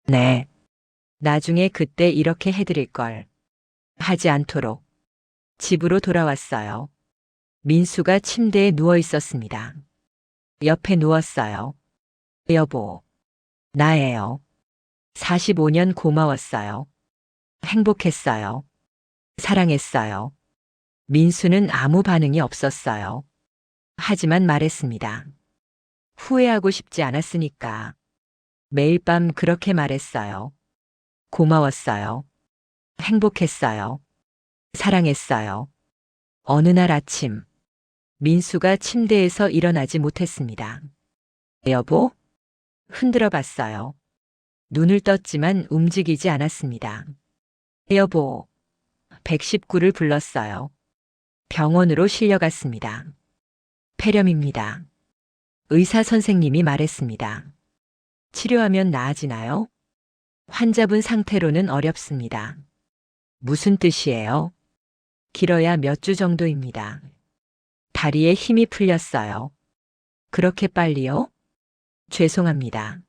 네. 나중에 그때 이렇게 해드릴 걸. 하지 않도록. 집으로 돌아왔어요. 민수가 침대에 누워 있었습니다. 옆에 누웠어요. 여보. 나예요. 45년 고마웠어요. 행복했어요. 사랑했어요. 민수는 아무 반응이 없었어요. 하지만 말했습니다. 후회하고 싶지 않았으니까. 매일 밤 그렇게 말했어요. 고마웠어요. 행복했어요. 사랑했어요. 어느 날 아침, 민수가 침대에서 일어나지 못했습니다. 여보? 흔들어 봤어요. 눈을 떴지만 움직이지 않았습니다. 여보, 119를 불렀어요. 병원으로 실려갔습니다. 폐렴입니다. 의사 선생님이 말했습니다. 치료하면 나아지나요? 환자분 상태로는 어렵습니다. 무슨 뜻이에요? 길어야 몇 주 정도입니다. 다리에 힘이 풀렸어요. 그렇게 빨리요? 죄송합니다.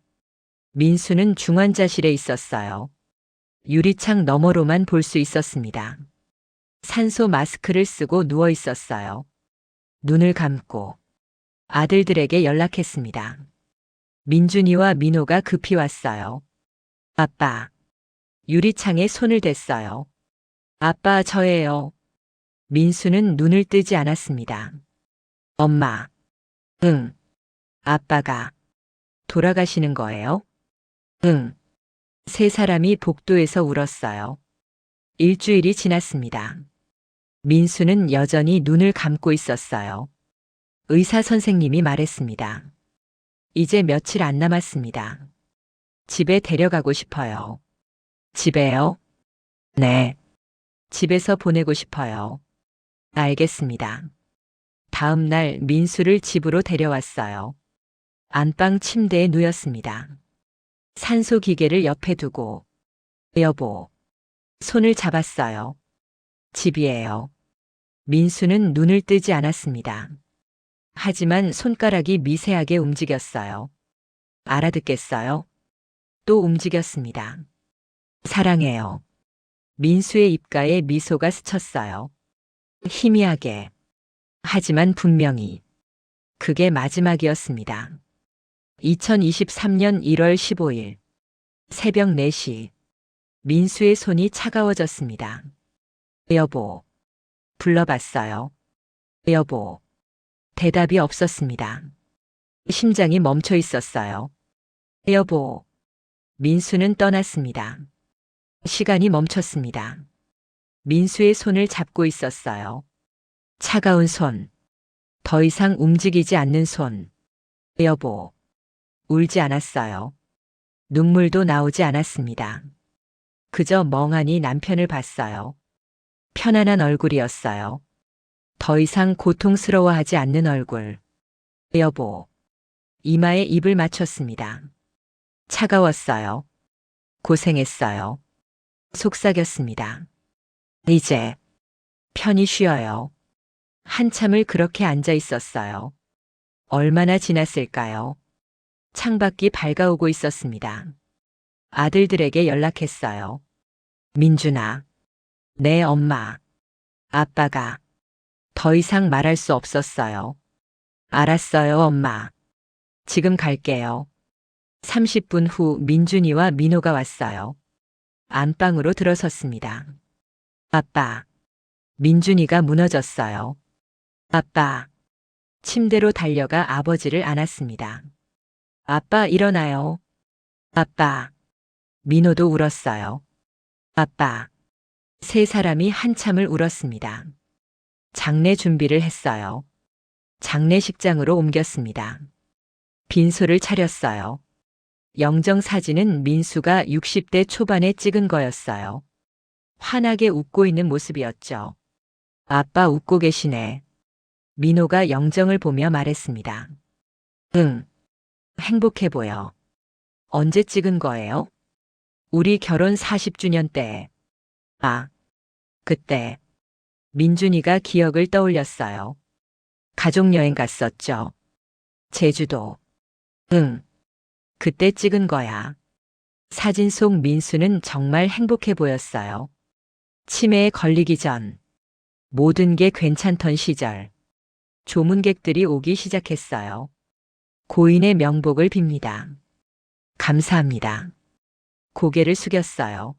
민수는 중환자실에 있었어요. 유리창 너머로만 볼 수 있었습니다. 산소 마스크를 쓰고 누워 있었어요. 눈을 감고 아들들에게 연락했습니다. 민준이와 민호가 급히 왔어요. 아빠. 유리창에 손을 댔어요. 아빠, 저예요. 민수는 눈을 뜨지 않았습니다. 엄마. 응. 아빠가 돌아가시는 거예요? 응. 세 사람이 복도에서 울었어요. 일주일이 지났습니다. 민수는 여전히 눈을 감고 있었어요. 의사 선생님이 말했습니다. 이제 며칠 안 남았습니다. 집에 데려가고 싶어요. 집에요? 네. 집에서 보내고 싶어요. 알겠습니다. 다음 날 민수를 집으로 데려왔어요. 안방 침대에 누였습니다. 산소 기계를 옆에 두고, 여보. 손을 잡았어요. 집이에요. 민수는 눈을 뜨지 않았습니다. 하지만 손가락이 미세하게 움직였어요. 알아듣겠어요? 또 움직였습니다. 사랑해요. 민수의 입가에 미소가 스쳤어요. 희미하게. 하지만 분명히. 그게 마지막이었습니다. 2023년 1월 15일. 새벽 4시. 민수의 손이 차가워졌습니다. 여보. 불러봤어요. 여보. 대답이 없었습니다. 심장이 멈춰 있었어요. 여보. 민수는 떠났습니다. 시간이 멈췄습니다. 민수의 손을 잡고 있었어요. 차가운 손. 더 이상 움직이지 않는 손. 여보. 울지 않았어요. 눈물도 나오지 않았습니다. 그저 멍하니 남편을 봤어요. 편안한 얼굴이었어요. 더 이상 고통스러워하지 않는 얼굴. 여보. 이마에 입을 맞췄습니다. 차가웠어요. 고생했어요. 속삭였습니다. 이제 편히 쉬어요. 한참을 그렇게 앉아 있었어요. 얼마나 지났을까요? 창밖이 밝아오고 있었습니다. 아들들에게 연락했어요. 민준아, 내 엄마, 아빠가 더 이상 말할 수 없었어요. 알았어요, 엄마. 지금 갈게요. 30분 후 민준이와 민호가 왔어요. 안방으로 들어섰습니다. 아빠, 민준이가 무너졌어요. 아빠, 침대로 달려가 아버지를 안았습니다. 아빠 일어나요. 아빠, 민호도 울었어요. 아빠, 세 사람이 한참을 울었습니다. 장례 준비를 했어요. 장례식장으로 옮겼습니다. 빈소를 차렸어요. 영정 사진은 민수가 60대 초반에 찍은 거였어요. 환하게 웃고 있는 모습이었죠. 아빠 웃고 계시네. 민호가 영정을 보며 말했습니다. 응, 행복해 보여. 언제 찍은 거예요? 우리 결혼 40주년 때. 아, 그때. 민준이가 기억을 떠올렸어요. 가족여행 갔었죠. 제주도. 응, 그때 찍은 거야. 사진 속 민수는 정말 행복해 보였어요. 치매에 걸리기 전 모든 게 괜찮던 시절. 조문객들이 오기 시작했어요. 고인의 명복을 빕니다. 감사합니다. 고개를 숙였어요.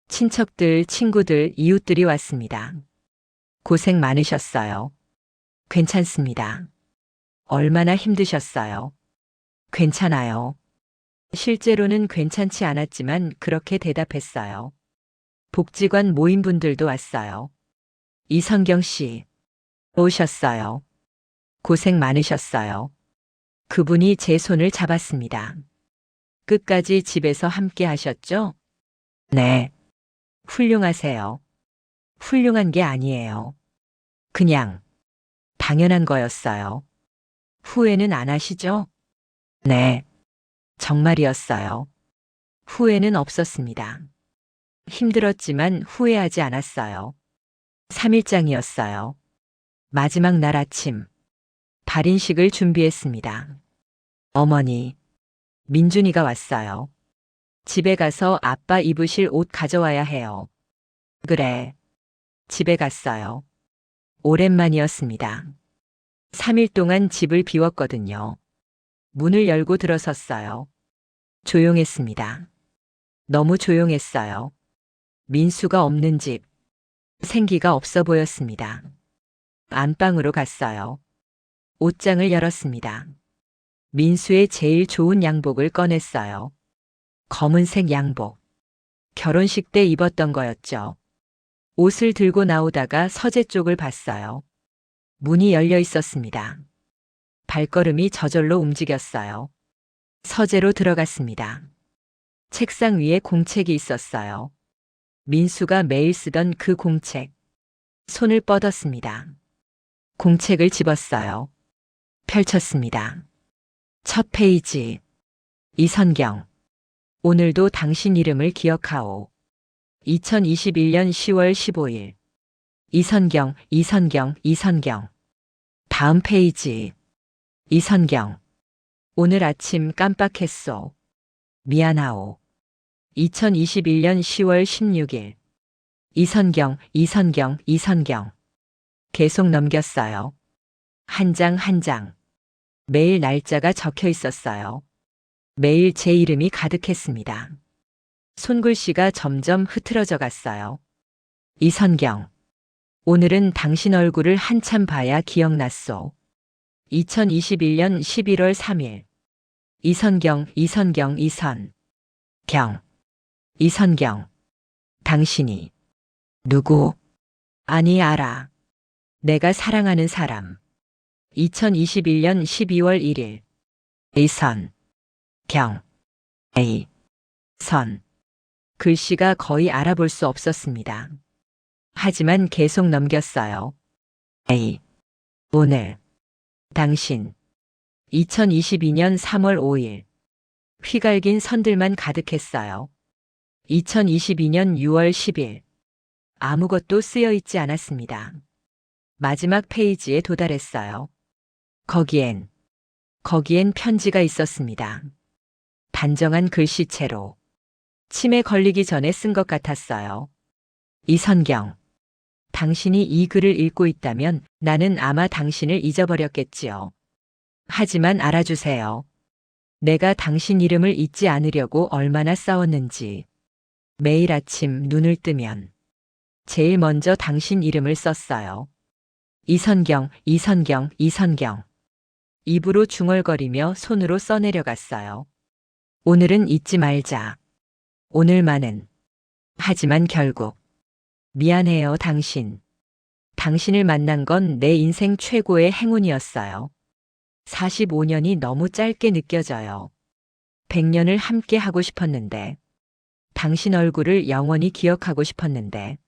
친척들, 친구들, 이웃들이 왔습니다. 고생 많으셨어요. 괜찮습니다. 얼마나 힘드셨어요. 괜찮아요. 실제로는 괜찮지 않았지만 그렇게 대답했어요. 복지관 모임분들도 왔어요. 이선경 씨, 오셨어요. 고생 많으셨어요. 그분이 제 손을 잡았습니다. 끝까지 집에서 함께 하셨죠? 네. 훌륭하세요. 훌륭한 게 아니에요. 그냥 당연한 거였어요. 후회는 안 하시죠? 네. 정말이었어요. 후회는 없었습니다. 힘들었지만 후회하지 않았어요. 3일장이었어요. 마지막 날 아침, 발인식을 준비했습니다. 어머니, 민준이가 왔어요. 집에 가서 아빠 입으실 옷 가져와야 해요. 그래. 집에 갔어요. 오랜만이었습니다. 3일 동안 집을 비웠거든요. 문을 열고 들어섰어요. 조용했습니다. 너무 조용했어요. 민수가 없는 집. 생기가 없어 보였습니다. 안방으로 갔어요. 옷장을 열었습니다. 민수의 제일 좋은 양복을 꺼냈어요. 검은색 양복. 결혼식 때 입었던 거였죠. 옷을 들고 나오다가 서재 쪽을 봤어요. 문이 열려 있었습니다. 발걸음이 저절로 움직였어요. 서재로 들어갔습니다. 책상 위에 공책이 있었어요. 민수가 매일 쓰던 그 공책. 손을 뻗었습니다. 공책을 집었어요. 펼쳤습니다. 첫 페이지. 이선경. 오늘도 당신 이름을 기억하오. 2021년 10월 15일. 이선경, 이선경, 이선경. 다음 페이지. 이선경. 오늘 아침 깜빡했소. 미안하오. 2021년 10월 16일. 이선경, 이선경, 이선경. 계속 넘겼어요. 한 장 한 장. 매일 날짜가 적혀 있었어요. 매일 제 이름이 가득했습니다. 손글씨가 점점 흐트러져 갔어요. 이선경. 오늘은 당신 얼굴을 한참 봐야 기억났소. 2021년 11월 3일. 이선경, 이선경, 이선경. 이선경. 당신이 누구? 아니, 알아. 내가 사랑하는 사람. 2021년 12월 1일. 이선경. 에이. 선. 글씨가 거의 알아볼 수 없었습니다. 하지만 계속 넘겼어요. 에이. 오늘. 당신. 2022년 3월 5일. 휘갈긴 선들만 가득했어요. 2022년 6월 10일. 아무것도 쓰여 있지 않았습니다. 마지막 페이지에 도달했어요. 거기엔 편지가 있었습니다. 단정한 글씨체로. 치매 걸리기 전에 쓴 것 같았어요. 이선경. 당신이 이 글을 읽고 있다면 나는 아마 당신을 잊어버렸겠지요. 하지만 알아주세요. 내가 당신 이름을 잊지 않으려고 얼마나 싸웠는지. 매일 아침 눈을 뜨면 제일 먼저 당신 이름을 썼어요. 이선경, 이선경, 이선경. 입으로 중얼거리며 손으로 써내려갔어요. 오늘은 잊지 말자. 오늘만은. 하지만 결국. 미안해요, 당신. 당신을 만난 건 내 인생 최고의 행운이었어요. 45년이 너무 짧게 느껴져요. 100년을 함께 하고 싶었는데. 당신 얼굴을 영원히 기억하고 싶었는데.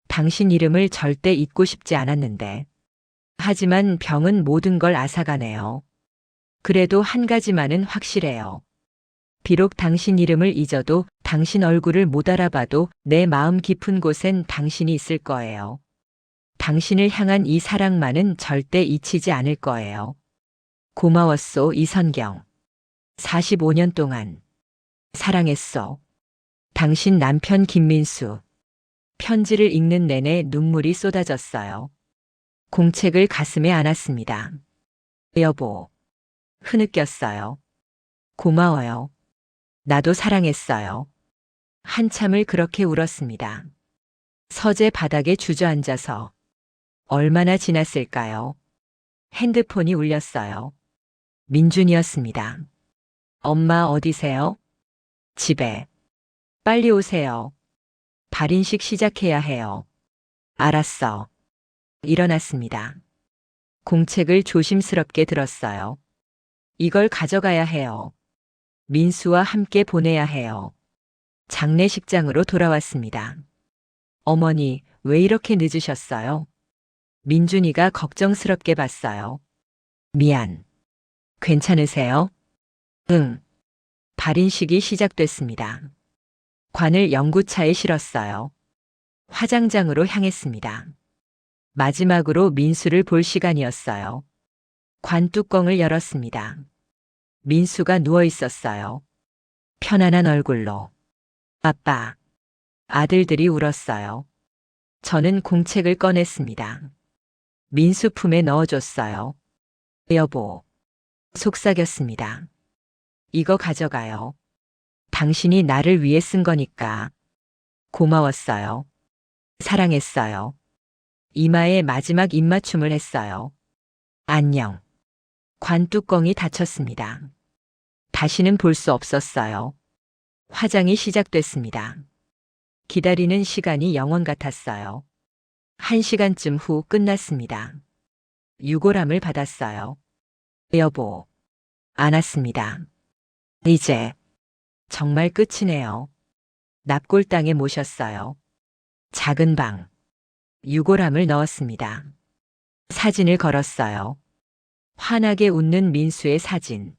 당신 이름을 절대 잊고 싶지 않았는데. 하지만 병은 모든 걸 앗아가네요. 그래도 한 가지만은 확실해요. 비록 당신 이름을 잊어도 당신 얼굴을 못 알아봐도 내 마음 깊은 곳엔 당신이 있을 거예요. 당신을 향한 이 사랑만은 절대 잊히지 않을 거예요. 고마웠소, 이선경. 45년 동안. 사랑했소. 당신 남편 김민수. 편지를 읽는 내내 눈물이 쏟아졌어요. 공책을 가슴에 안았습니다. 여보. 흐느꼈어요. 고마워요. 나도 사랑했어요. 한참을 그렇게 울었습니다. 서재 바닥에 주저앉아서. 얼마나 지났을까요? 핸드폰이 울렸어요. 민준이었습니다. 엄마 어디세요? 집에. 빨리 오세요. 발인식 시작해야 해요. 알았어. 일어났습니다. 공책을 조심스럽게 들었어요. 이걸 가져가야 해요. 민수와 함께 보내야 해요. 장례식장으로 돌아왔습니다. 어머니, 왜 이렇게 늦으셨어요? 민준이가 걱정스럽게 봤어요. 미안. 괜찮으세요? 응. 발인식이 시작됐습니다. 관을 연구차에 실었어요. 화장장으로 향했습니다. 마지막으로 민수를 볼 시간이었어요. 관 뚜껑을 열었습니다. 민수가 누워 있었어요. 편안한 얼굴로. 아빠. 아들들이 울었어요. 저는 공책을 꺼냈습니다. 민수 품에 넣어줬어요. 여보. 속삭였습니다. 이거 가져가요. 당신이 나를 위해 쓴 거니까. 고마웠어요. 사랑했어요. 이마에 마지막 입맞춤을 했어요. 안녕. 관 뚜껑이 닫혔습니다. 다시는 볼 수 없었어요. 화장이 시작됐습니다. 기다리는 시간이 영원 같았어요. 1시간쯤 후 끝났습니다. 유골함을 받았어요. 여보. 안았습니다. 이제 정말 끝이네요. 납골당에 모셨어요. 작은 방. 유골함을 넣었습니다. 사진을 걸었어요. 환하게 웃는 민수의 사진.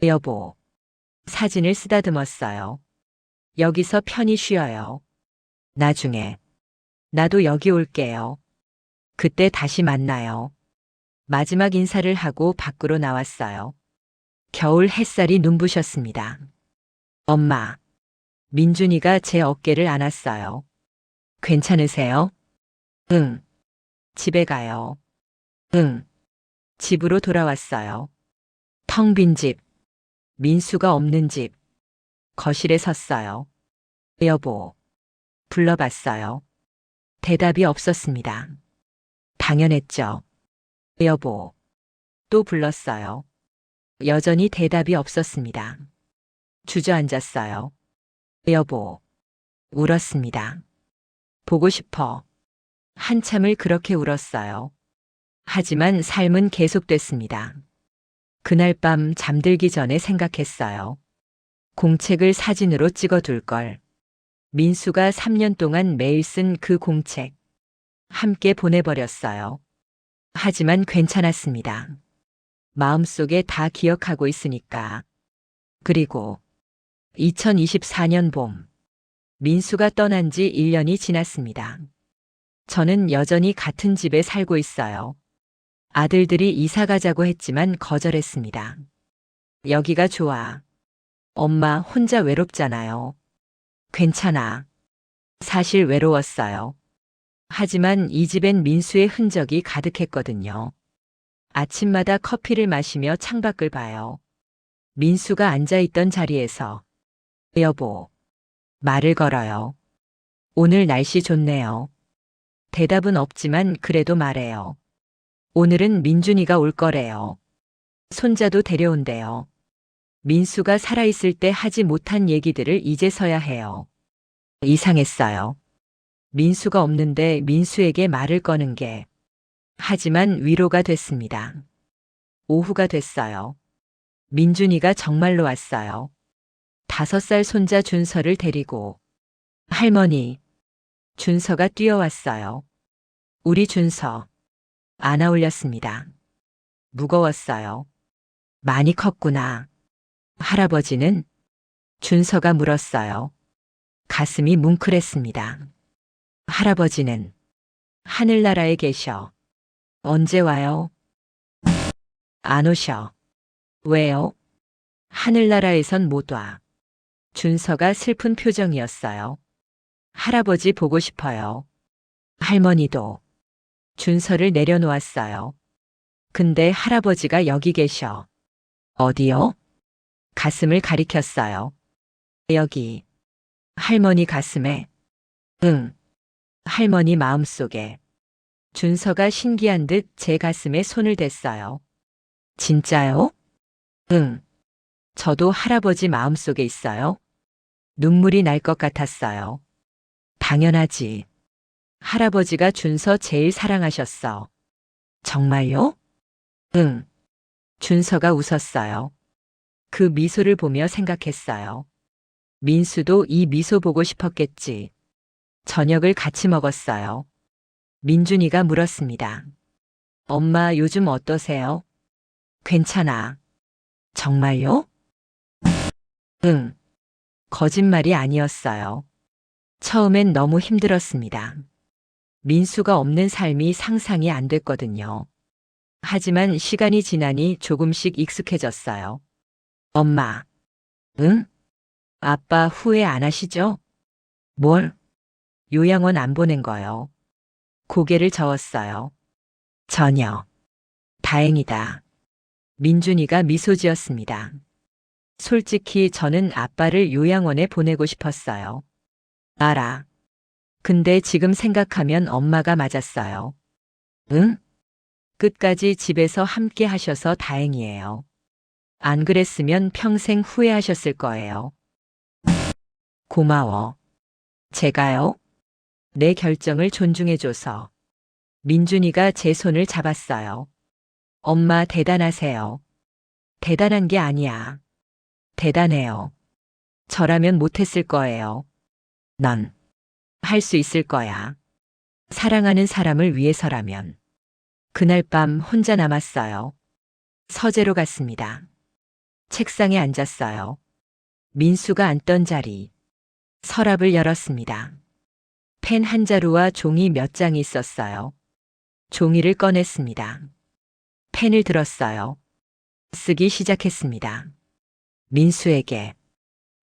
여보. 사진을 쓰다듬었어요. 여기서 편히 쉬어요. 나중에. 나도 여기 올게요. 그때 다시 만나요. 마지막 인사를 하고 밖으로 나왔어요. 겨울 햇살이 눈부셨습니다. 엄마. 민준이가 제 어깨를 안았어요. 괜찮으세요? 응. 집에 가요. 응. 집으로 돌아왔어요. 텅 빈 집. 민수가 없는 집. 거실에 섰어요. 여보. 불러봤어요. 대답이 없었습니다. 당연했죠. 여보. 또 불렀어요. 여전히 대답이 없었습니다. 주저앉았어요. 여보. 울었습니다. 보고 싶어. 한참을 그렇게 울었어요. 하지만 삶은 계속됐습니다. 그날 밤 잠들기 전에 생각했어요. 공책을 사진으로 찍어둘 걸. 민수가 3년 동안 매일 쓴 그 공책. 함께 보내버렸어요. 하지만 괜찮았습니다. 마음속에 다 기억하고 있으니까. 그리고 2024년 봄, 민수가 떠난 지 1년이 지났습니다. 저는 여전히 같은 집에 살고 있어요. 아들들이 이사 가자고 했지만 거절했습니다. 여기가 좋아. 엄마 혼자 외롭잖아요. 괜찮아. 사실 외로웠어요. 하지만 이 집엔 민수의 흔적이 가득했거든요. 아침마다 커피를 마시며 창밖을 봐요. 민수가 앉아있던 자리에서 여보, 말을 걸어요. 오늘 날씨 좋네요. 대답은 없지만 그래도 말해요. 오늘은 민준이가 올 거래요. 손자도 데려온대요. 민수가 살아있을 때 하지 못한 얘기들을 이제서야 해요. 이상했어요. 민수가 없는데 민수에게 말을 거는 게. 하지만 위로가 됐습니다. 오후가 됐어요. 민준이가 정말로 왔어요. 5살 손자 준서를 데리고. 할머니. 준서가 뛰어왔어요. 우리 준서. 안아 올렸습니다. 무거웠어요. 많이 컸구나. 할아버지는? 준서가 물었어요. 가슴이 뭉클했습니다. 할아버지는 하늘나라에 계셔. 언제 와요? 안 오셔. 왜요? 하늘나라에선 못 와. 준서가 슬픈 표정이었어요. 할아버지 보고 싶어요. 할머니도. 준서를 내려놓았어요. 근데 할아버지가 여기 계셔. 어디요? 가슴을 가리켰어요. 여기. 할머니 가슴에. 응. 할머니 마음속에. 준서가 신기한 듯 제 가슴에 손을 댔어요. 진짜요? 응. 저도 할아버지 마음속에 있어요. 눈물이 날 것 같았어요. 당연하지. 할아버지가 준서 제일 사랑하셨어. 정말요? 응. 준서가 웃었어요. 그 미소를 보며 생각했어요. 민수도 이 미소 보고 싶었겠지. 저녁을 같이 먹었어요. 민준이가 물었습니다. 엄마 요즘 어떠세요? 괜찮아. 정말요? 응. 거짓말이 아니었어요. 처음엔 너무 힘들었습니다. 민수가 없는 삶이 상상이 안 됐거든요. 하지만 시간이 지나니 조금씩 익숙해졌어요. 엄마. 응? 아빠 후회 안 하시죠? 뭘? 요양원 안 보낸 거요. 고개를 저었어요. 전혀. 다행이다. 민준이가 미소 지었습니다. 솔직히 저는 아빠를 요양원에 보내고 싶었어요. 알아. 근데 지금 생각하면 엄마가 맞았어요. 응? 끝까지 집에서 함께 하셔서 다행이에요. 안 그랬으면 평생 후회하셨을 거예요. 고마워. 제가요? 내 결정을 존중해줘서. 민준이가 제 손을 잡았어요. 엄마 대단하세요. 대단한 게 아니야. 대단해요. 저라면 못했을 거예요. 넌 할 수 있을 거야. 사랑하는 사람을 위해서라면. 그날 밤 혼자 남았어요. 서재로 갔습니다. 책상에 앉았어요. 민수가 앉던 자리. 서랍을 열었습니다. 펜 한 자루와 종이 몇 장이 있었어요. 종이를 꺼냈습니다. 펜을 들었어요. 쓰기 시작했습니다. 민수에게.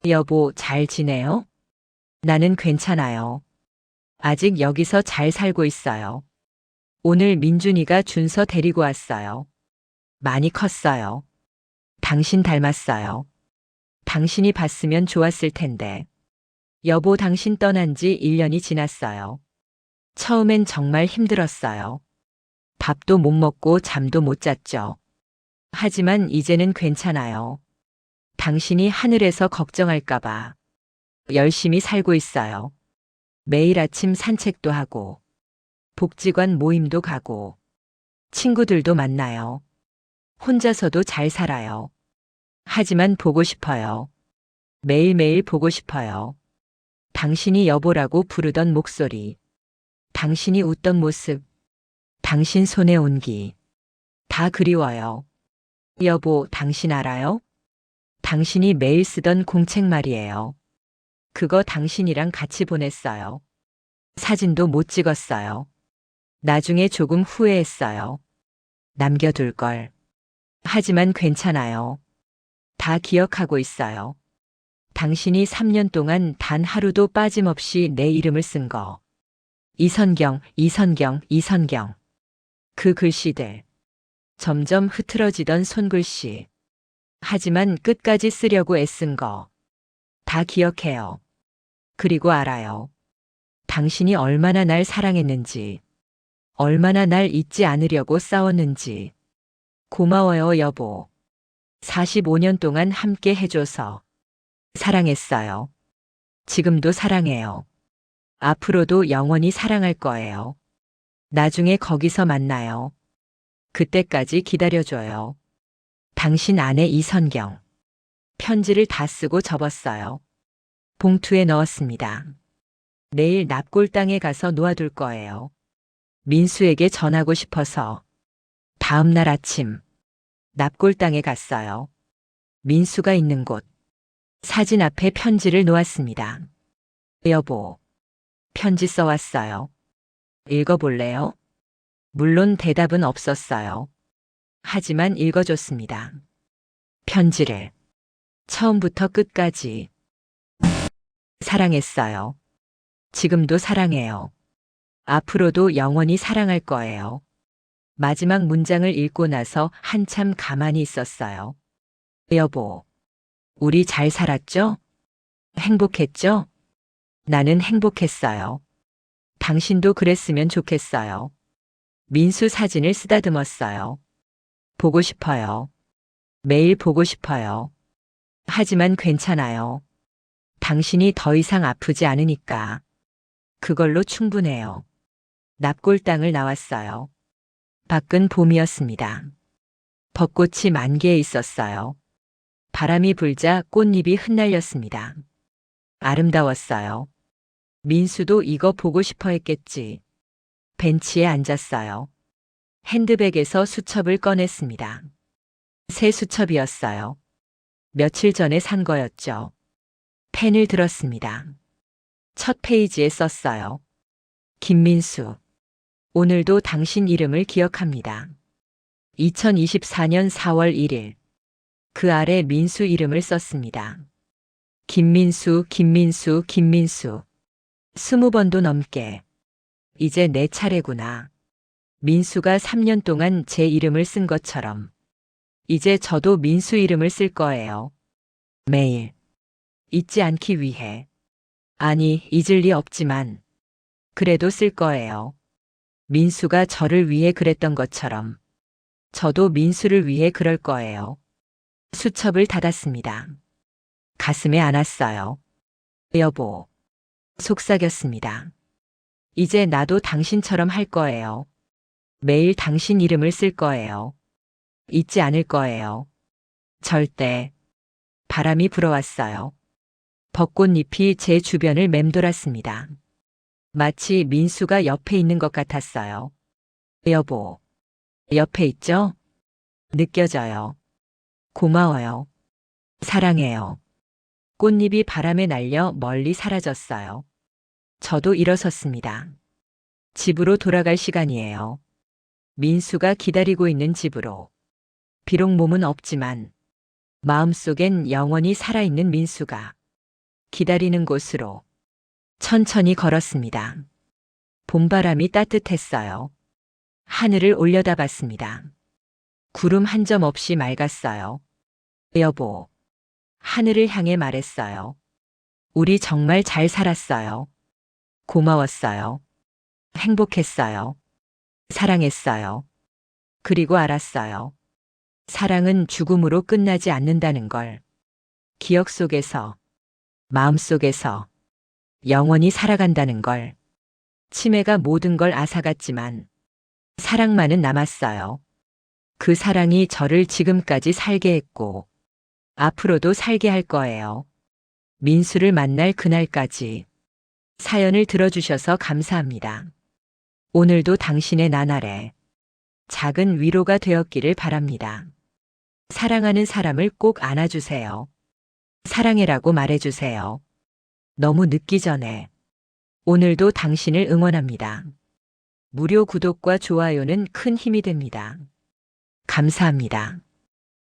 여보, 잘 지내요? 나는 괜찮아요. 아직 여기서 잘 살고 있어요. 오늘 민준이가 준서 데리고 왔어요. 많이 컸어요. 당신 닮았어요. 당신이 봤으면 좋았을 텐데. 여보, 당신 떠난 지 1년이 지났어요. 처음엔 정말 힘들었어요. 밥도 못 먹고 잠도 못 잤죠. 하지만 이제는 괜찮아요. 당신이 하늘에서 걱정할까봐. 열심히 살고 있어요. 매일 아침 산책도 하고, 복지관 모임도 가고, 친구들도 만나요. 혼자서도 잘 살아요. 하지만 보고 싶어요. 매일매일 보고 싶어요. 당신이 여보라고 부르던 목소리, 당신이 웃던 모습, 당신 손의 온기, 다 그리워요. 여보, 당신 알아요? 당신이 매일 쓰던 공책 말이에요. 그거 당신이랑 같이 보냈어요. 사진도 못 찍었어요. 나중에 조금 후회했어요. 남겨둘 걸. 하지만 괜찮아요. 다 기억하고 있어요. 당신이 3년 동안 단 하루도 빠짐없이 내 이름을 쓴 거. 이선경, 이선경, 이선경. 그 글씨들. 점점 흐트러지던 손글씨. 하지만 끝까지 쓰려고 애쓴 거. 다 기억해요. 그리고 알아요. 당신이 얼마나 날 사랑했는지. 얼마나 날 잊지 않으려고 싸웠는지. 고마워요, 여보. 45년 동안 함께 해줘서. 사랑했어요. 지금도 사랑해요. 앞으로도 영원히 사랑할 거예요. 나중에 거기서 만나요. 그때까지 기다려줘요. 당신 아내 이선경. 편지를 다 쓰고 접었어요. 봉투에 넣었습니다. 내일 납골당에 가서 놓아둘 거예요. 민수에게 전하고 싶어서. 다음 날 아침, 납골당에 갔어요. 민수가 있는 곳. 사진 앞에 편지를 놓았습니다. 여보, 편지 써왔어요. 읽어볼래요? 물론 대답은 없었어요. 하지만 읽어줬습니다. 편지를. 처음부터 끝까지. 사랑했어요. 지금도 사랑해요. 앞으로도 영원히 사랑할 거예요. 마지막 문장을 읽고 나서 한참 가만히 있었어요. 여보, 우리 잘 살았죠? 행복했죠? 나는 행복했어요. 당신도 그랬으면 좋겠어요. 민수 사진을 쓰다듬었어요. 보고 싶어요. 매일 보고 싶어요. 하지만 괜찮아요. 당신이 더 이상 아프지 않으니까. 그걸로 충분해요. 납골당을 나왔어요. 밖은 봄이었습니다. 벚꽃이 만개에 있었어요. 바람이 불자 꽃잎이 흩날렸습니다. 아름다웠어요. 민수도 이거 보고 싶어 했겠지. 벤치에 앉았어요. 핸드백에서 수첩을 꺼냈습니다. 새 수첩이었어요. 며칠 전에 산 거였죠. 펜을 들었습니다. 첫 페이지에 썼어요. 김민수. 오늘도 당신 이름을 기억합니다. 2024년 4월 1일. 그 아래 민수 이름을 썼습니다. 김민수, 김민수, 김민수. 20번도 넘게. 이제 내 차례구나. 민수가 3년 동안 제 이름을 쓴 것처럼. 이제 저도 민수 이름을 쓸 거예요. 매일. 잊지 않기 위해. 아니, 잊을 리 없지만. 그래도 쓸 거예요. 민수가 저를 위해 그랬던 것처럼. 저도 민수를 위해 그럴 거예요. 수첩을 닫았습니다. 가슴에 안았어요. 여보. 속삭였습니다. 이제 나도 당신처럼 할 거예요. 매일 당신 이름을 쓸 거예요. 잊지 않을 거예요. 절대. 바람이 불어왔어요. 벚꽃잎이 제 주변을 맴돌았습니다. 마치 민수가 옆에 있는 것 같았어요. 여보. 옆에 있죠? 느껴져요. 고마워요. 사랑해요. 꽃잎이 바람에 날려 멀리 사라졌어요. 저도 일어섰습니다. 집으로 돌아갈 시간이에요. 민수가 기다리고 있는 집으로. 비록 몸은 없지만 마음속엔 영원히 살아있는 민수가 기다리는 곳으로 천천히 걸었습니다. 봄바람이 따뜻했어요. 하늘을 올려다봤습니다. 구름 한 점 없이 맑았어요. 여보. 하늘을 향해 말했어요. 우리 정말 잘 살았어요. 고마웠어요. 행복했어요. 사랑했어요. 그리고 알았어요. 사랑은 죽음으로 끝나지 않는다는 걸. 기억 속에서, 마음 속에서 영원히 살아간다는 걸. 치매가 모든 걸 앗아갔지만 사랑만은 남았어요. 그 사랑이 저를 지금까지 살게 했고 앞으로도 살게 할 거예요. 민수를 만날 그날까지. 사연을 들어주셔서 감사합니다. 오늘도 당신의 나날에 작은 위로가 되었기를 바랍니다. 사랑하는 사람을 꼭 안아주세요. 사랑해라고 말해주세요. 너무 늦기 전에. 오늘도 당신을 응원합니다. 무료 구독과 좋아요는 큰 힘이 됩니다. 감사합니다.